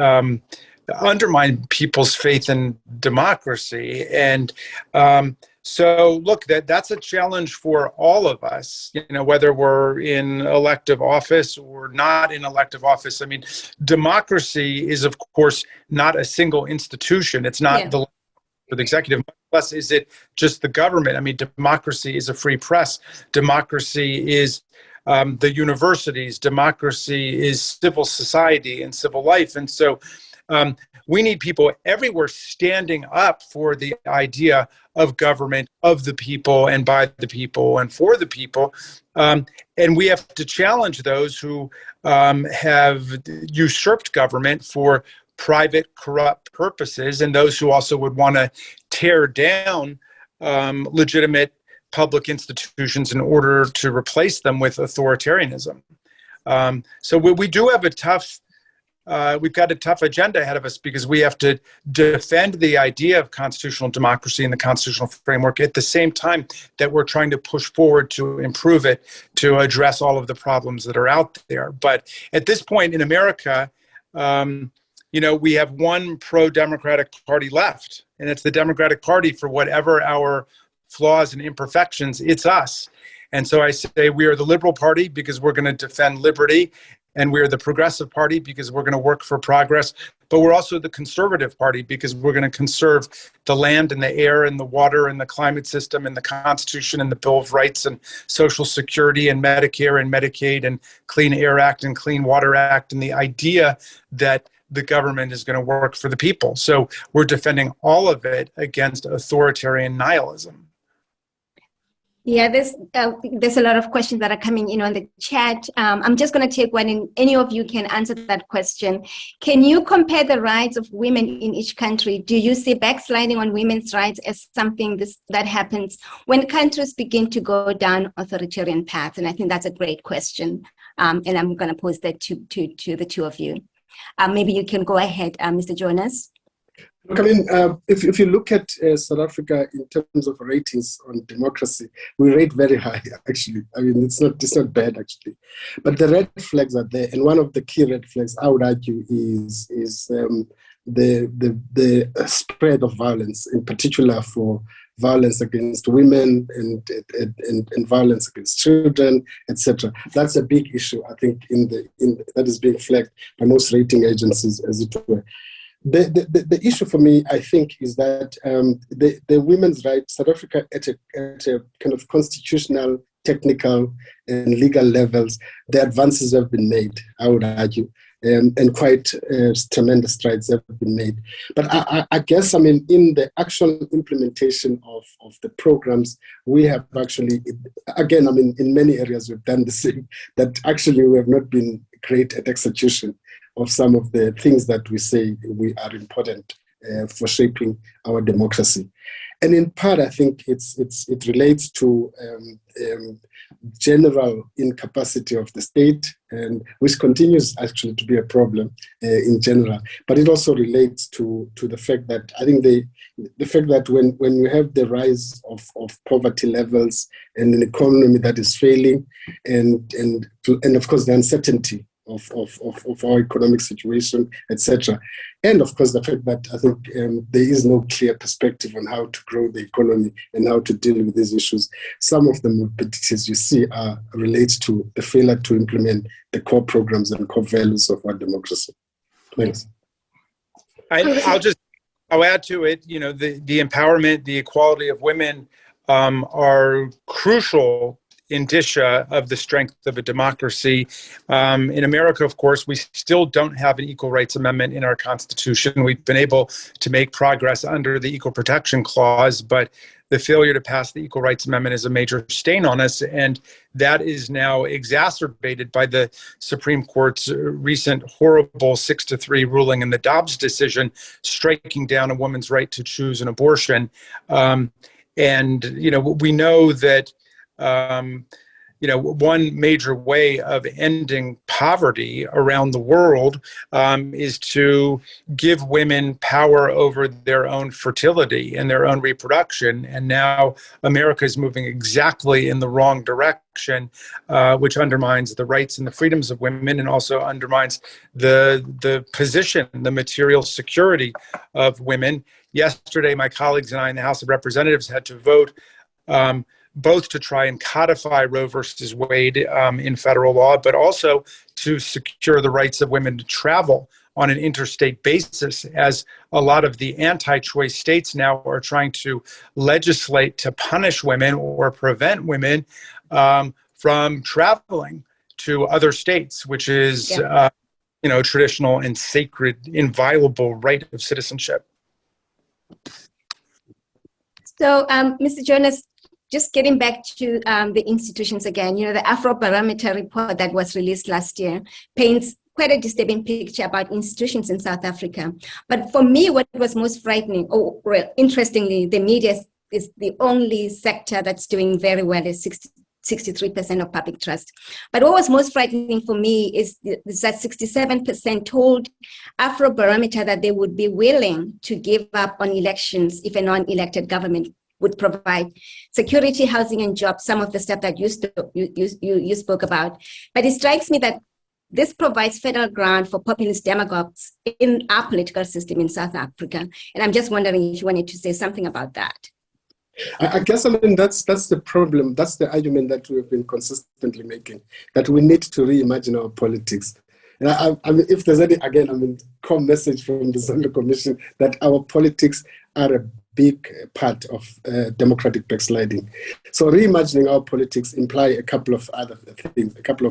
undermine people's faith in democracy. And so look, that's a challenge for all of us, whether we're in elective office or not in elective office. I mean, democracy is, of course, not a single institution. It's not the executive, much less is it just the government. I mean, democracy is a free press. Democracy is the universities. Democracy is civil society and civil life. And so we need people everywhere standing up for the idea of government, of the people, and by the people, and for the people. And we have to challenge those who have usurped government for private, corrupt purposes, and those who also would want to tear down legitimate public institutions in order to replace them with authoritarianism. So we do have we've got a tough agenda ahead of us because we have to defend the idea of constitutional democracy and the constitutional framework at the same time that we're trying to push forward to improve it, to address all of the problems that are out there. But at this point in America, we have one pro-democratic party left, and it's the Democratic Party. For whatever our flaws and imperfections, it's us. And so I say we are the Liberal Party because we're going to defend liberty, and we're the Progressive Party because we're going to work for progress. But we're also the Conservative Party because we're going to conserve the land and the air and the water and the climate system and the Constitution and the Bill of Rights and Social Security and Medicare and Medicaid and Clean Air Act and Clean Water Act, and the idea that the government is going to work for the people. So we're defending all of it against authoritarian nihilism. Yeah, there's a lot of questions that are coming in on the chat. I'm just going to take one, and any of you can answer that question. Can you compare the rights of women in each country? Do you see backsliding on women's rights as something that happens when countries begin to go down authoritarian paths? And I think that's a great question. And I'm going to pose that to the two of you. Maybe you can go ahead, Mr. Jonas. Look, I mean, if you look at South Africa in terms of ratings on democracy, we rate very high, actually. I mean, it's not bad, actually. But the red flags are there. And one of the key red flags, I would argue, is the spread of violence, in particular for violence against women and violence against children, etc. That's a big issue, I think, that is being flagged by most rating agencies, as it were. The issue for me, I think, is that the women's rights, South Africa at a kind of constitutional, technical, and legal levels, the advances have been made, I would argue, and quite tremendous strides have been made. But I guess, I mean, in the actual implementation of the programs, we have actually, again, I mean, in many areas we've done the same, that actually we have not been great at execution of some of the things that we say we are important for shaping our democracy. And in part, I think it relates to general incapacity of the state, and which continues actually to be a problem in general. But it also relates to the fact that I think the fact that when we have the rise of poverty levels and an economy that is failing, and of course the uncertainty of our economic situation, etc. And of course, the fact that I think there is no clear perspective on how to grow the economy and how to deal with these issues. Some of the morbidities you see relate to the failure to implement the core programs and core values of our democracy. Thanks. I'll add to it, the empowerment, the equality of women are crucial indicia of the strength of a democracy. In America, of course, we still don't have an Equal Rights Amendment in our Constitution. We've been able to make progress under the Equal Protection Clause, but the failure to pass the Equal Rights Amendment is a major stain on us, and that is now exacerbated by the Supreme Court's recent horrible 6-3 ruling in the Dobbs decision, striking down a woman's right to choose an abortion. And we know that one major way of ending poverty around the world is to give women power over their own fertility and their own reproduction. And now America is moving exactly in the wrong direction, which undermines the rights and the freedoms of women and also undermines the position, the material security of women. Yesterday, my colleagues and I in the House of Representatives had to vote both to try and codify Roe versus Wade in federal law, but also to secure the rights of women to travel on an interstate basis, as a lot of the anti-choice states now are trying to legislate to punish women or prevent women from traveling to other states, which is traditional and sacred, inviolable right of citizenship. So, Mr. Jonas, just getting back to the institutions again, the Afrobarometer report that was released last year paints quite a disturbing picture about institutions in South Africa. But for me, what was most frightening, interestingly, the media is the only sector that's doing very well, is 63% of public trust. But what was most frightening for me is that 67% told Afrobarometer that they would be willing to give up on elections if a non-elected government would provide security, housing, and jobs, some of the stuff that you spoke about. But it strikes me that this provides fertile ground for populist demagogues in our political system in South Africa. And I'm just wondering if you wanted to say something about that. I guess, that's the problem. That's the argument that we have been consistently making, that we need to reimagine our politics. And if there's any, core message from the Zondo Commission, that our politics are a big part of democratic backsliding. So reimagining our politics imply a couple of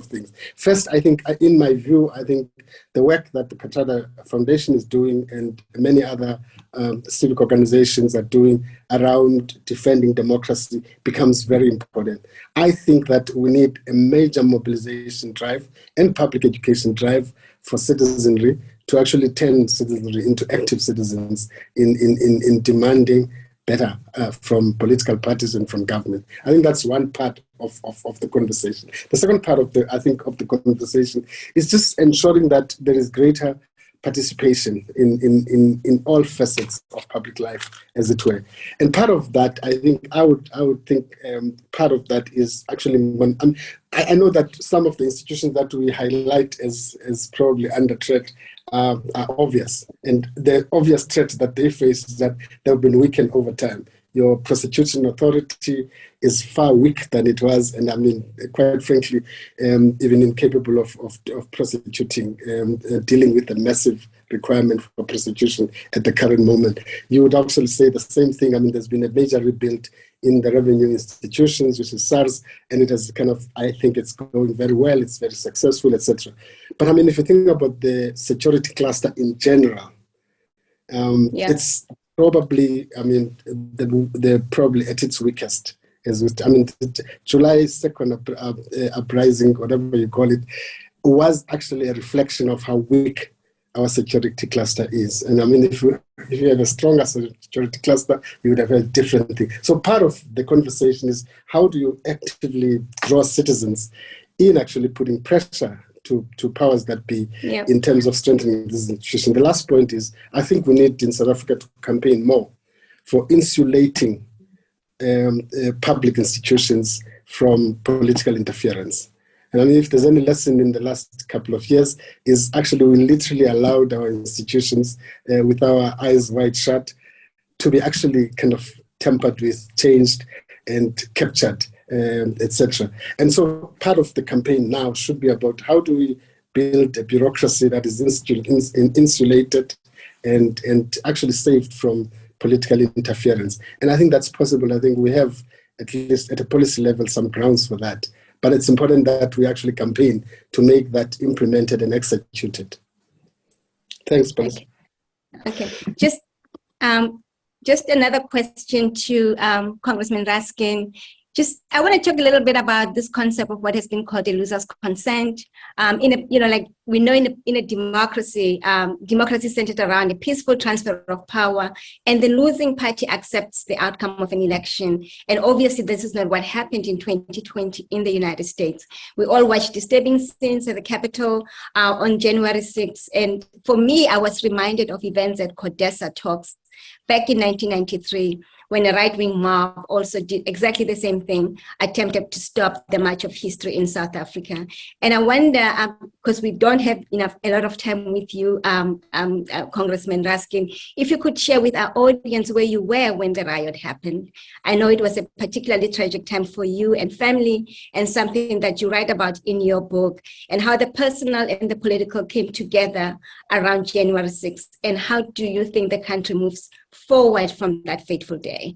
things. First, in my view, the work that the Kathrada Foundation is doing and many other civic organizations are doing around defending democracy becomes very important. I think that we need a major mobilization drive and public education drive for citizenry to actually turn citizenry into active citizens in demanding better from political parties and from government. I think that's one part of the conversation. The second part of the conversation is just ensuring that there is greater participation in all facets of public life, as it were. And part of that, I would think part of that is actually when I know that some of the institutions that we highlight as probably under threat are obvious. And the obvious threat that they face is that they've been weakened over time. Your prosecution authority is far weak than it was, and quite frankly, even incapable of prosecuting, dealing with the massive requirement for prosecution at the current moment. You would actually say the same thing. There's been a major rebuild in the revenue institutions, which is SARS, and it has I think it's going very well, it's very successful, etc. But if you think about the security cluster in general, it's probably, they're probably at its weakest. July 2nd uprising, whatever you call it, was actually a reflection of how weak our security cluster is. And if you have a stronger security cluster, you would have a different thing. So part of the conversation is how do you actively draw citizens in actually putting pressure to powers that be in terms of strengthening this institution. The last point is, I think we need in South Africa to campaign more for insulating public institutions from political interference. And if there's any lesson in the last couple of years, is actually we literally allowed our institutions with our eyes wide shut to be actually tampered with, changed, and captured, etc. And so part of the campaign now should be about how do we build a bureaucracy that is insulated and actually saved from political interference. And I think that's possible. I think we have, at least at a policy level, some grounds for that. But it's important that we actually campaign to make that implemented and executed. Thanks, Palesa. Okay. Just another question to Congressman Raskin. I want to talk a little bit about this concept of what has been called the loser's consent. We know in a democracy, democracy is centered around a peaceful transfer of power, and the losing party accepts the outcome of an election. And obviously, this is not what happened in 2020 in the United States. We all watched disturbing scenes at the Capitol on January 6th. And for me, I was reminded of events at Codesa Talks back in 1993, when a right-wing mob also did exactly the same thing, attempted to stop the March of History in South Africa. And I wonder, because we don't have a lot of time with you, Congressman Raskin, if you could share with our audience where you were when the riot happened. I know it was a particularly tragic time for you and family, and something that you write about in your book, and how the personal and the political came together around January 6th. And how do you think the country moves forward from that fateful day?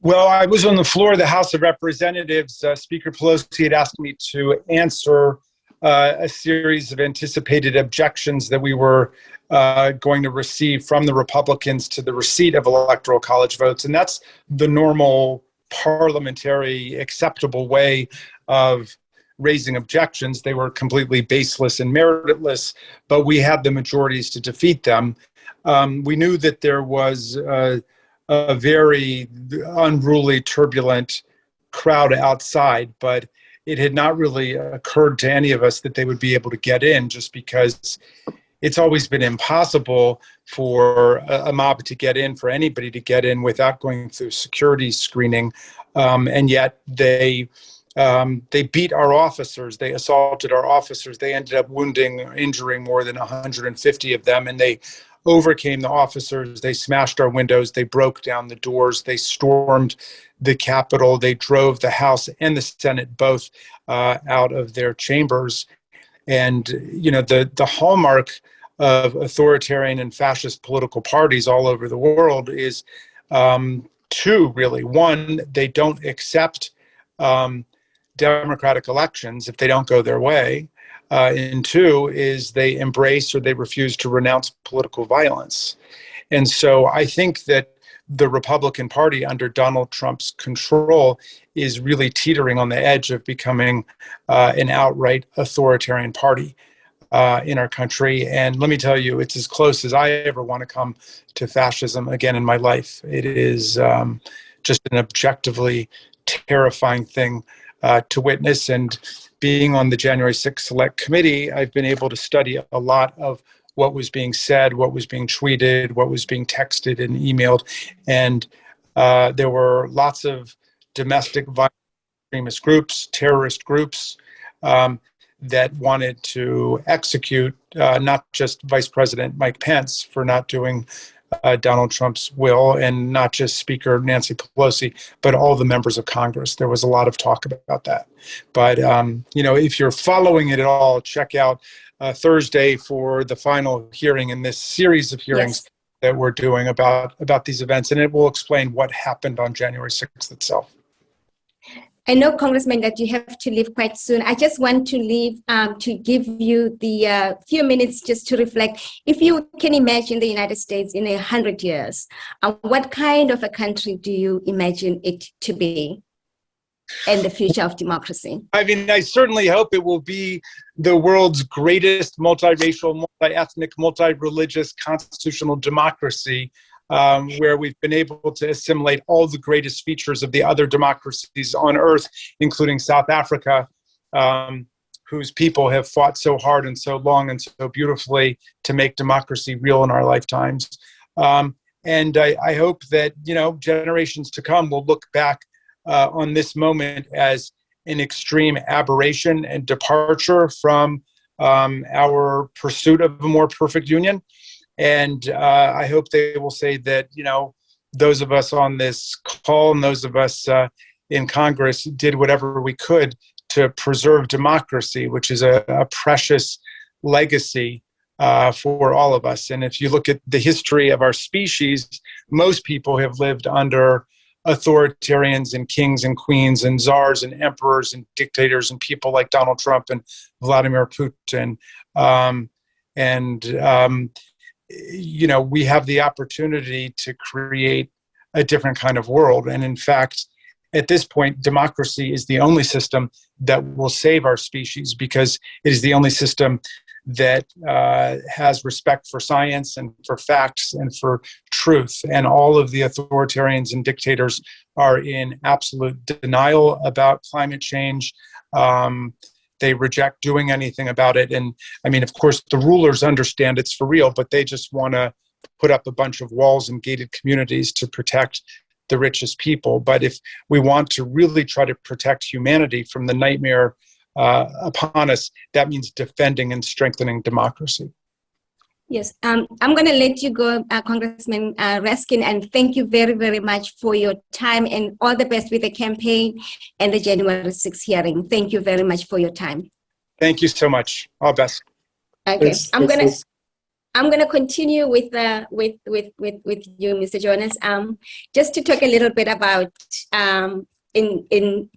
Well, I was on the floor of the House of Representatives. Speaker Pelosi had asked me to answer a series of anticipated objections that we were going to receive from the Republicans to the receipt of Electoral College votes. And that's the normal parliamentary acceptable way of raising objections. They were completely baseless and meritless, but we had the majorities to defeat them. We knew that there was a very unruly, turbulent crowd outside, but it had not really occurred to any of us that they would be able to get in, just because it's always been impossible for a mob to get in, for anybody to get in without going through security screening. And yet they beat our officers, they assaulted our officers, they ended up injuring more than 150 of them, and they overcame the officers. They smashed our windows, they broke down the doors, they stormed the Capitol, they drove the House and the Senate both out of their chambers. And the hallmark of authoritarian and fascist political parties all over the world is two, really. One, they don't accept democratic elections if they don't go their way. And two is they embrace or they refuse to renounce political violence. And so I think that the Republican Party under Donald Trump's control is really teetering on the edge of becoming an outright authoritarian party in our country. And let me tell you, it's as close as I ever want to come to fascism again in my life. It is just an objectively terrifying thing to witness. And being on the January 6th Select Committee, I've been able to study a lot of what was being said, what was being tweeted, what was being texted and emailed. And there were lots of domestic violence extremist groups, terrorist groups that wanted to execute not just Vice President Mike Pence for not doing Donald Trump's will, and not just Speaker Nancy Pelosi, but all the members of Congress. There was a lot of talk about that. But, if you're following it at all, check out Thursday for the final hearing in this series of hearings that we're doing about these events, and it will explain what happened on January 6th itself. I know, Congressman, that you have to leave quite soon. I just want to leave to give you the few minutes just to reflect. If you can imagine the United States in 100 years, what kind of a country do you imagine it to be and the future of democracy? I mean, I certainly hope it will be the world's greatest multiracial, multi-ethnic, multi-religious constitutional democracy, where we've been able to assimilate all the greatest features of the other democracies on earth, including South Africa, whose people have fought so hard and so long and so beautifully to make democracy real in our lifetimes. And I hope that, generations to come will look back on this moment as an extreme aberration and departure from our pursuit of a more perfect union. And I hope they will say that, those of us on this call and those of us in Congress did whatever we could to preserve democracy, which is a precious legacy for all of us. And if you look at the history of our species, most people have lived under authoritarians and kings and queens and czars and emperors and dictators and people like Donald Trump and Vladimir Putin. We have the opportunity to create a different kind of world. And in fact, at this point, democracy is the only system that will save our species, because it is the only system that has respect for science and for facts and for truth. And all of the authoritarians and dictators are in absolute denial about climate change. They reject doing anything about it. And I mean, of course, the rulers understand it's for real, but they just want to put up a bunch of walls and gated communities to protect the richest people. But if we want to really try to protect humanity from the nightmare upon us, that means defending and strengthening democracy. Yes, I'm going to let you go, Congressman Raskin, and thank you very, very much for your time, and all the best with the campaign and the January 6th hearing. Thank you very much for your time. Thank you so much. All best. Okay, I'm gonna continue with you, Mr. Jonas. Just to talk a little bit about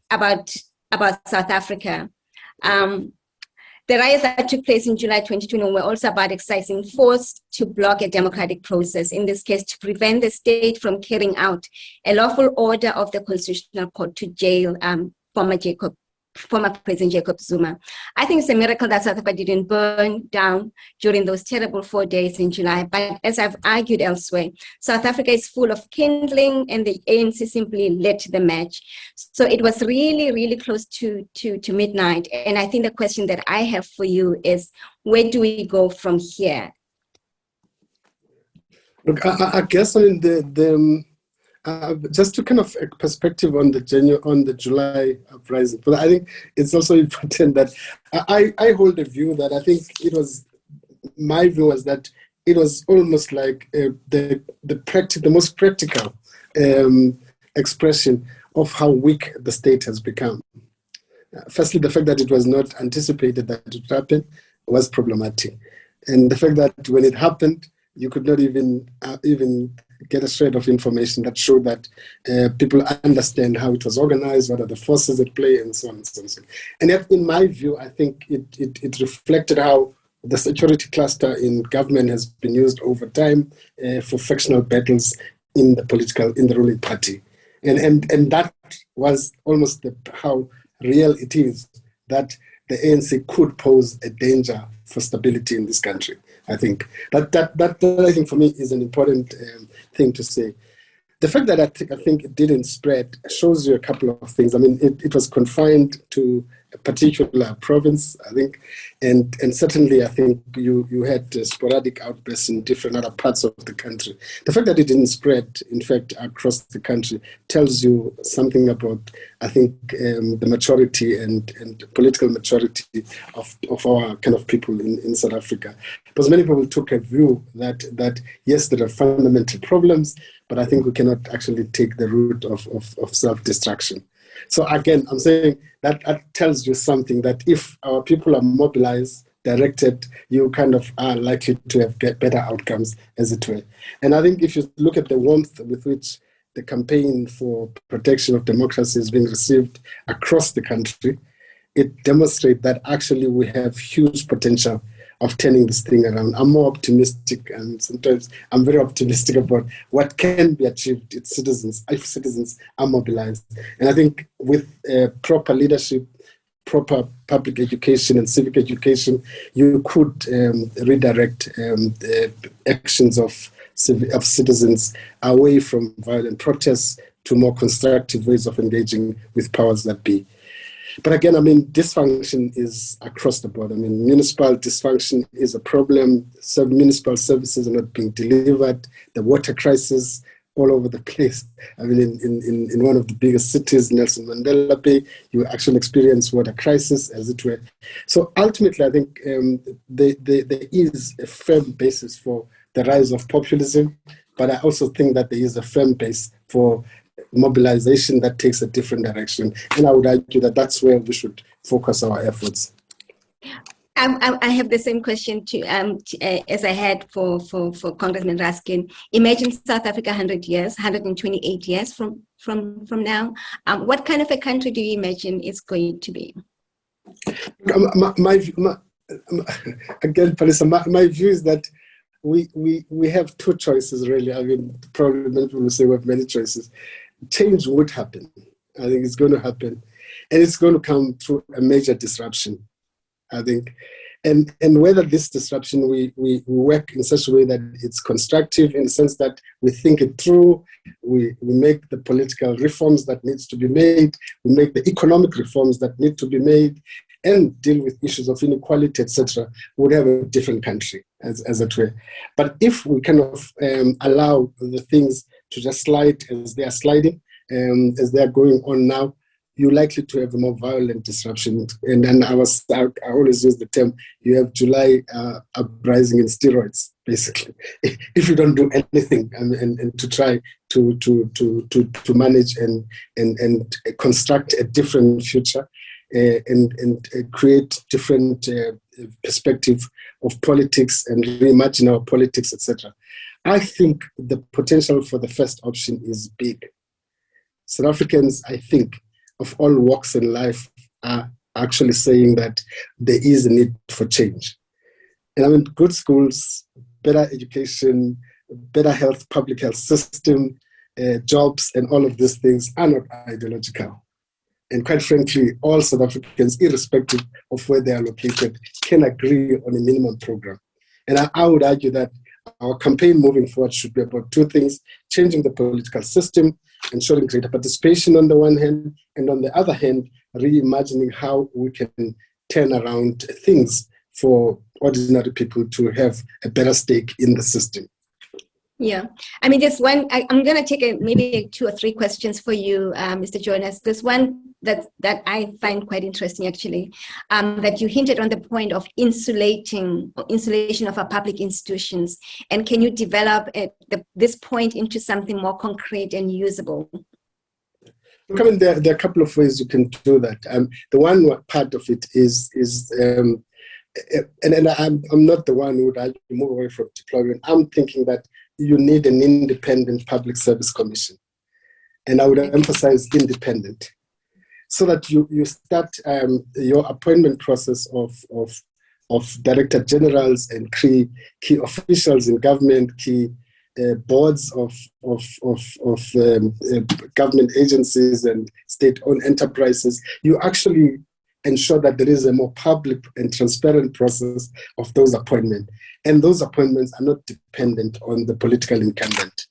about South Africa. The riots that took place in July 2021 were also about exercising force to block a democratic process, in this case to prevent the state from carrying out a lawful order of the Constitutional Court to jail former President Jacob Zuma. I think it's a miracle that South Africa didn't burn down during those terrible 4 days in July. But as I've argued elsewhere, South Africa is full of kindling, and the ANC simply lit the match. So it was really, really close to midnight. And I think the question that I have for you is, where do we go from here? Look, I guess, I mean, just to kind of a perspective on the July uprising, but I think it's also important that I hold a view that I think my view was that it was almost like the most practical expression of how weak the state has become. Firstly, the fact that it was not anticipated that it would happen was problematic, and the fact that when it happened, you could not even get a shred of information that showed that people understand how it was organized, what are the forces at play, and so on and so on. And yet, in my view, I think it reflected how the security cluster in government has been used over time for factional battles in the ruling party. And that was almost how real it is, that the ANC could pose a danger for stability in this country. I think that I think for me is an important thing to say. The fact that I think it didn't spread shows you a couple of things. I mean, it was confined to a particular province, I think, and certainly I think you had sporadic outbursts in different other parts of the country. The fact that it didn't spread, in fact, across the country tells you something about, I think, the maturity and political maturity of our kind of people in South Africa. Because many people took a view that yes, there are fundamental problems, but I think we cannot actually take the route of self-destruction. So again, I'm saying that tells you something, that if our people are mobilized, directed, you kind of are likely to get better outcomes, as it were. And I think if you look at the warmth with which the campaign for protection of democracy is being received across the country, it demonstrates that actually we have huge potential of turning this thing around. I'm more optimistic, and sometimes I'm very optimistic about what can be achieved if citizens are mobilized. And I think with proper leadership, proper public education and civic education, you could redirect actions of citizens away from violent protests to more constructive ways of engaging with powers that be. But again, I mean, dysfunction is across the board. I mean, municipal dysfunction is a problem. Some municipal services are not being delivered. The water crisis all over the place. I mean, in one of the biggest cities, Nelson Mandela Bay, you actually experience water crisis, as it were. So ultimately, I think there is a firm basis for the rise of populism, but I also think that there is a firm base for mobilization that takes a different direction. And I would argue that that's where we should focus our efforts. I have the same question as I had for Congressman Raskin. Imagine South Africa 100 years, 128 years from now. What kind of a country do you imagine it's going to be? Again, Palesa, my view is that we have two choices, really. I mean, probably many people will say we have many choices. Change would happen. I think it's going to happen. And it's going to come through a major disruption, I think. And whether this disruption, we work in such a way that it's constructive in the sense that we think it through, we make the political reforms that needs to be made, we make the economic reforms that need to be made, and deal with issues of inequality, etc., would have a different country, as it were. But if we kind of allow the things to just slide as they are sliding, as they are going on now, you're likely to have a more violent disruption. And then I always use the term, you have July uprising in steroids, basically. If you don't do anything and to try to manage and construct a different future and create different perspective of politics and reimagine our politics, etc. I think the potential for the first option is big. South Africans, I think, of all walks in life are actually saying that there is a need for change. And I mean, good schools, better education, better health, public health system, jobs, and all of these things are not ideological. And quite frankly, all South Africans, irrespective of where they are located, can agree on a minimum program. And I would argue that our campaign moving forward should be about two things: changing the political system, ensuring greater participation on the one hand, and on the other hand, reimagining how we can turn around things for ordinary people to have a better stake in the system. Yeah, I mean, there's one, I'm going to take maybe 2 or 3 questions for you, Mr. Jonas. There's one that I find quite interesting, actually, that you hinted on the point of insulation of our public institutions. And can you develop this point into something more concrete and usable? Look, I mean, there are a couple of ways you can do that. The one part of it is and I'm not the one who would argue move away from deployment. I'm thinking that you need an independent public service commission. And I would emphasize independent, so that you start your appointment process of director generals and key officials in government, key boards of government agencies and state-owned enterprises. You actually ensure that there is a more public and transparent process of those appointments. And those appointments are not dependent on the political incumbent.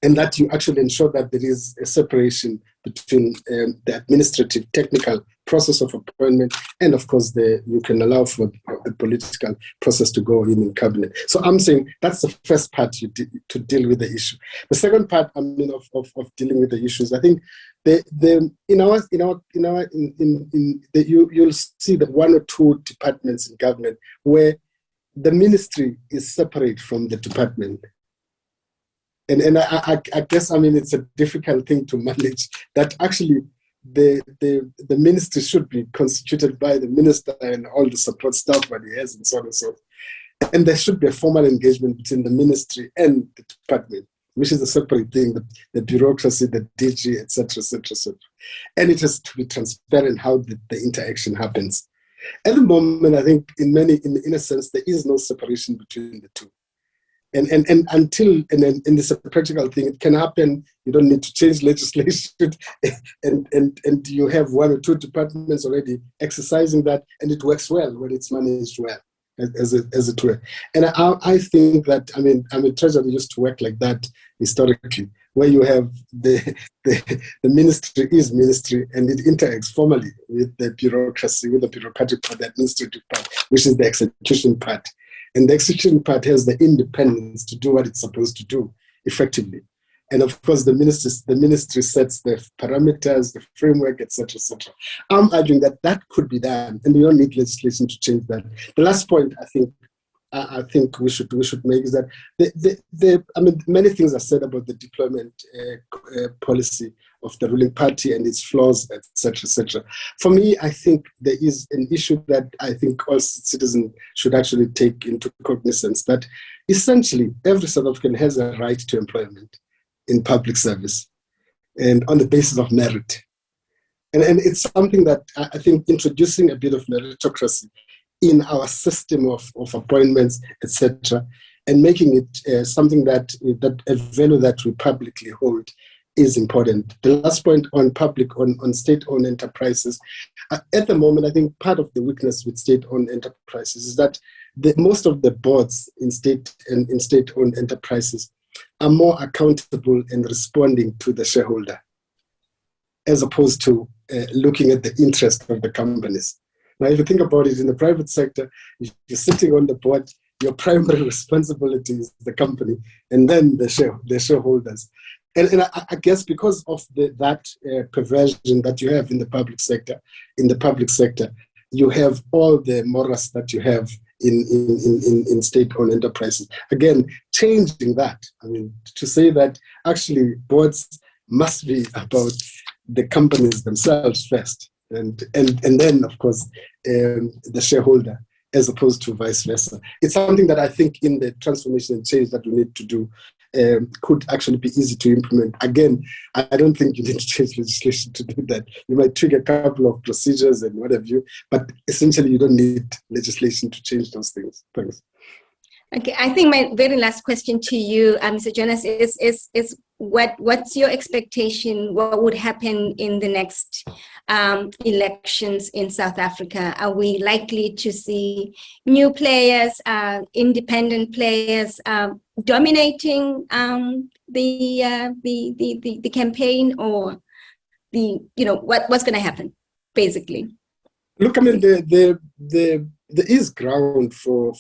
And that you actually ensure that there is a separation between the administrative, technical process of appointment, and of course, you can allow for the political process to go in cabinet. So I'm saying that's the first part to deal with the issue. The second part, I mean, of dealing with the issues, I think you'll see that 1 or 2 departments in government where the ministry is separate from the department. And I guess, I mean, it's a difficult thing to manage, that actually the ministry should be constituted by the minister and all the support staff that he has and so on and so forth. And there should be a formal engagement between the ministry and the department, which is a separate thing, the bureaucracy, the DG, et cetera, et cetera, et cetera. And it has to be transparent how the interaction happens. At the moment, I think in a sense, there is no separation between the two. And until this is a practical thing, it can happen. You don't need to change legislation, and you have 1 or 2 departments already exercising that, and it works well when it's managed well, as it were. And I think that, I mean, Treasury used to work like that historically, where you have the ministry is ministry, and it interacts formally with the bureaucracy, with the bureaucratic part, the administrative part, which is the execution part. And the execution part has the independence to do what it's supposed to do effectively. And of course, the ministry sets the parameters, the framework, et cetera, et cetera. I'm arguing that could be done, and you don't need legislation to change that. The last point I think we should make is that I mean, many things are said about the deployment policy of the ruling party and its flaws, et cetera, et cetera. For me, I think there is an issue that I think all citizens should actually take into cognizance, that essentially every South African has a right to employment in public service and on the basis of merit. And it's something that I think introducing a bit of meritocracy in our system of appointments, etc., and making it something that a value that we publicly hold is important. The last point on on state-owned enterprises. At the moment, I think part of the weakness with state-owned enterprises is that most of the boards in state-owned enterprises are more accountable and responding to the shareholder, as opposed to looking at the interest of the companies. Now, if you think about it, in the private sector, if you're sitting on the board, your primary responsibility is the company, and then the shareholders. And I guess because of that perversion that you have in the public sector, you have all the morass that you have in state-owned enterprises. Again, changing that. I mean, to say that actually boards must be about the companies themselves first, and then of course the shareholder, as opposed to vice versa. It's something that I think in the transformation and change that we need to do could actually be easy to implement. Again, I don't think you need to change legislation to do that. You might trigger a couple of procedures and what have you, but essentially you don't need legislation to change those things. Thanks. Okay, I think my very last question to you, Mr. Jonas, is what's your expectation? What would happen in the next elections in South Africa? Are we likely to see new players, independent players, dominating the campaign, or what's going to happen, basically? Look, I mean, there is ground for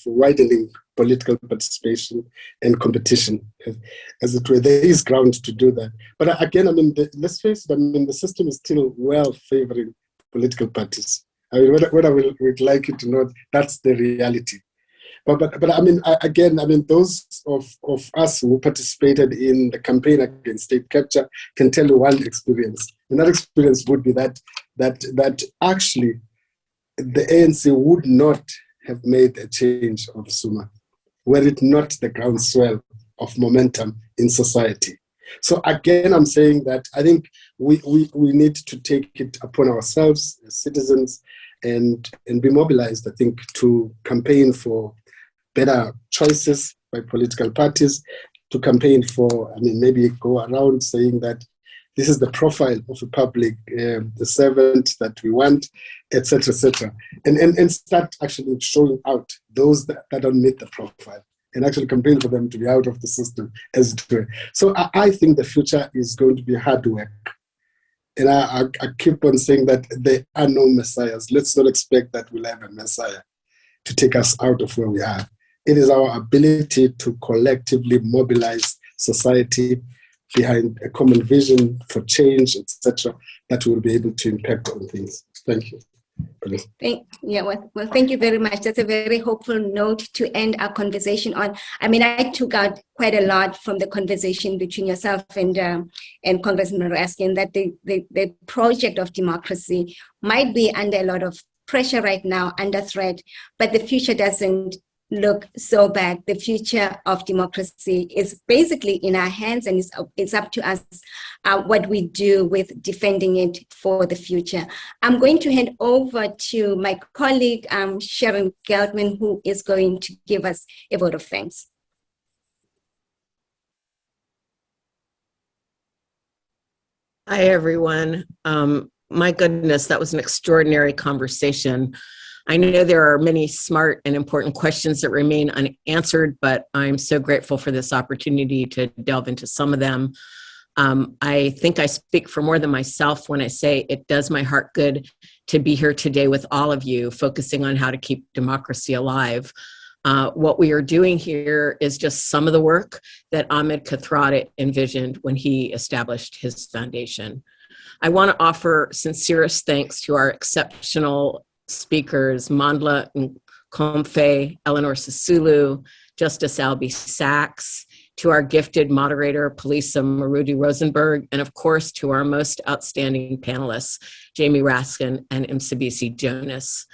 widening political participation and competition, as it were. There is ground to do that. But again, I mean, let's face it, I mean, the system is still well favoring political parties. I mean, what I would like you to know, that's the reality. But I mean, again, I mean, those of us who participated in the campaign against state capture can tell you one experience. And that experience would be that actually the ANC would not have made a change of Zuma were it not the groundswell of momentum in society. So again, I'm saying that I think we need to take it upon ourselves as citizens and be mobilized, I think, to campaign for better choices by political parties, to campaign for, I mean, maybe go around saying that this is the profile of a public the servant that we want, etc., and start actually showing out those that don't meet the profile, and actually campaign for them to be out of the system, as it were. So I think the future is going to be hard work. And I keep on saying that there are no messiahs. Let's not expect that we'll have a messiah to take us out of where we are. It is our ability to collectively mobilize society behind a common vision for change, etc., that will be able to impact on things. Thank you. Thank you very much. That's a very hopeful note to end our conversation on. I mean, I took out quite a lot from the conversation between yourself and Congressman Raskin, that the project of democracy might be under a lot of pressure right now, under threat, but the future doesn't look so bad. The future of democracy is basically in our hands, and it's up to us what we do with defending it for the future. I'm going to hand over to my colleague, Sharon Gelman, who is going to give us a vote of thanks. Hi, everyone. My goodness, that was an extraordinary conversation. I know there are many smart and important questions that remain unanswered, but I'm so grateful for this opportunity to delve into some of them. I think I speak for more than myself when I say it does my heart good to be here today with all of you, focusing on how to keep democracy alive. What we are doing here is just some of the work that Ahmed Kathrada envisioned when he established his foundation. I want to offer sincerest thanks to our exceptional speakers, Mandla Nkomfe, Elinor Sisulu, Justice Albie Sachs, to our gifted moderator, Palesa Morudu Rosenberg, and of course to our most outstanding panelists, Jamie Raskin and Mcebisi Jonas.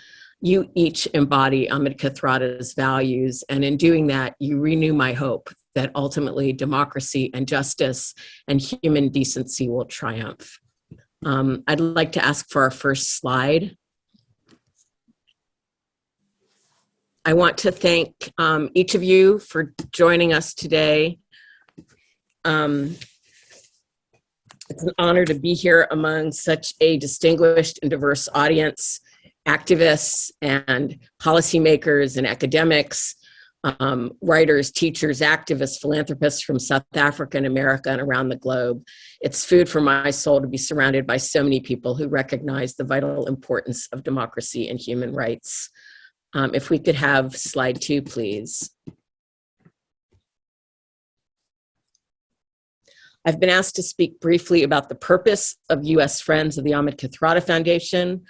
You each embody Ahmed Kathrada's values, and in doing that, you renew my hope that ultimately democracy and justice and human decency will triumph. I'd like to ask for our first slide. I want to thank each of you for joining us today. It's an honor to be here among such a distinguished and diverse audience, activists and policymakers and academics, writers, teachers, activists, philanthropists from South Africa and America and around the globe. It's food for my soul to be surrounded by so many people who recognize the vital importance of democracy and human rights. If we could have slide 2, please. I've been asked to speak briefly about the purpose of U.S. Friends of the Ahmed Kathrada Foundation.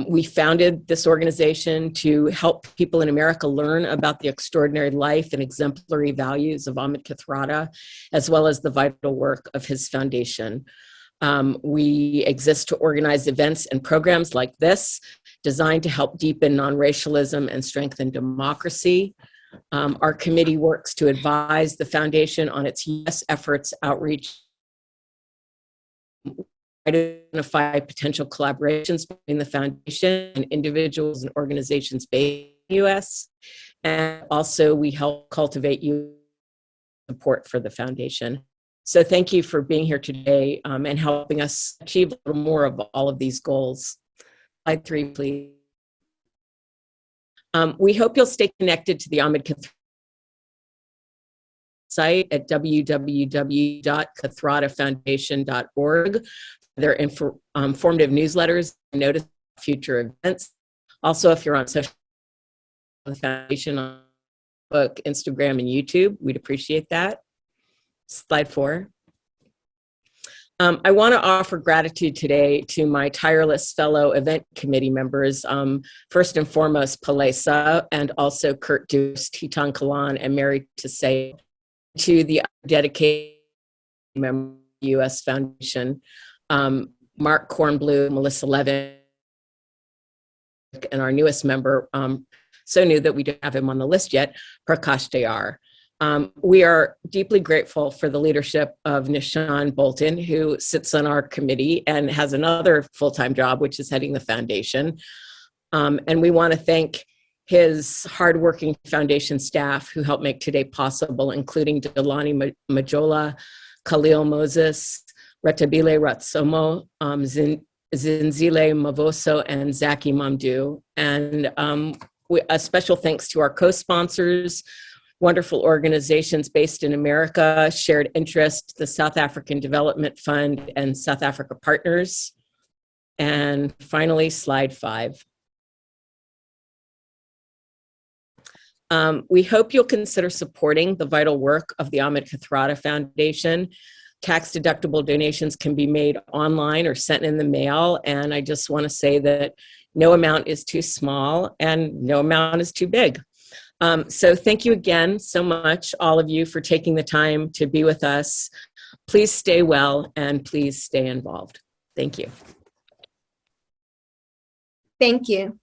We founded this organization to help people in America learn about the extraordinary life and exemplary values of Ahmed Kathrada, as well as the vital work of his foundation. We exist to organize events and programs like this, designed to help deepen non-racialism and strengthen democracy. Our committee works to advise the foundation on its U.S. efforts, outreach, identify potential collaborations between the foundation and individuals and organizations based in the U.S. And also we help cultivate U.S. support for the foundation. So thank you for being here today and helping us achieve a little more of all of these goals. Slide 3, please. We hope you'll stay connected to the Ahmed Kathrada site at www.kathradafoundation.org. Their informative newsletters and notice future events. Also, if you're on social media, the foundation on Facebook, Instagram, and YouTube, we'd appreciate that. Slide 4. I want to offer gratitude today to my tireless fellow event committee members, first and foremost Palesa, and also Kurt Deuce, Titan Kalan, and Mary Tisay, to the dedicated members of the U.S. Foundation, Mark Kornblue, Melissa Levin, and our newest member, so new that we don't have him on the list yet, Prakash Dayar. We are deeply grateful for the leadership of Nishan Bolton, who sits on our committee and has another full-time job, which is heading the foundation. And we want to thank his hardworking foundation staff who helped make today possible, including Delani Majola, Khalil Moses, Retabile Ratsomo, Zinzile Mavoso, and Zaki Mamdu. And a special thanks to our co-sponsors, wonderful organizations based in America, Shared Interest, the South African Development Fund, and South Africa Partners. And finally, slide 5. We hope you'll consider supporting the vital work of the Ahmed Kathrada Foundation. Tax-deductible donations can be made online or sent in the mail, and I just want to say that no amount is too small and no amount is too big. So thank you again so much, all of you, for taking the time to be with us. Please stay well and please stay involved. Thank you. Thank you.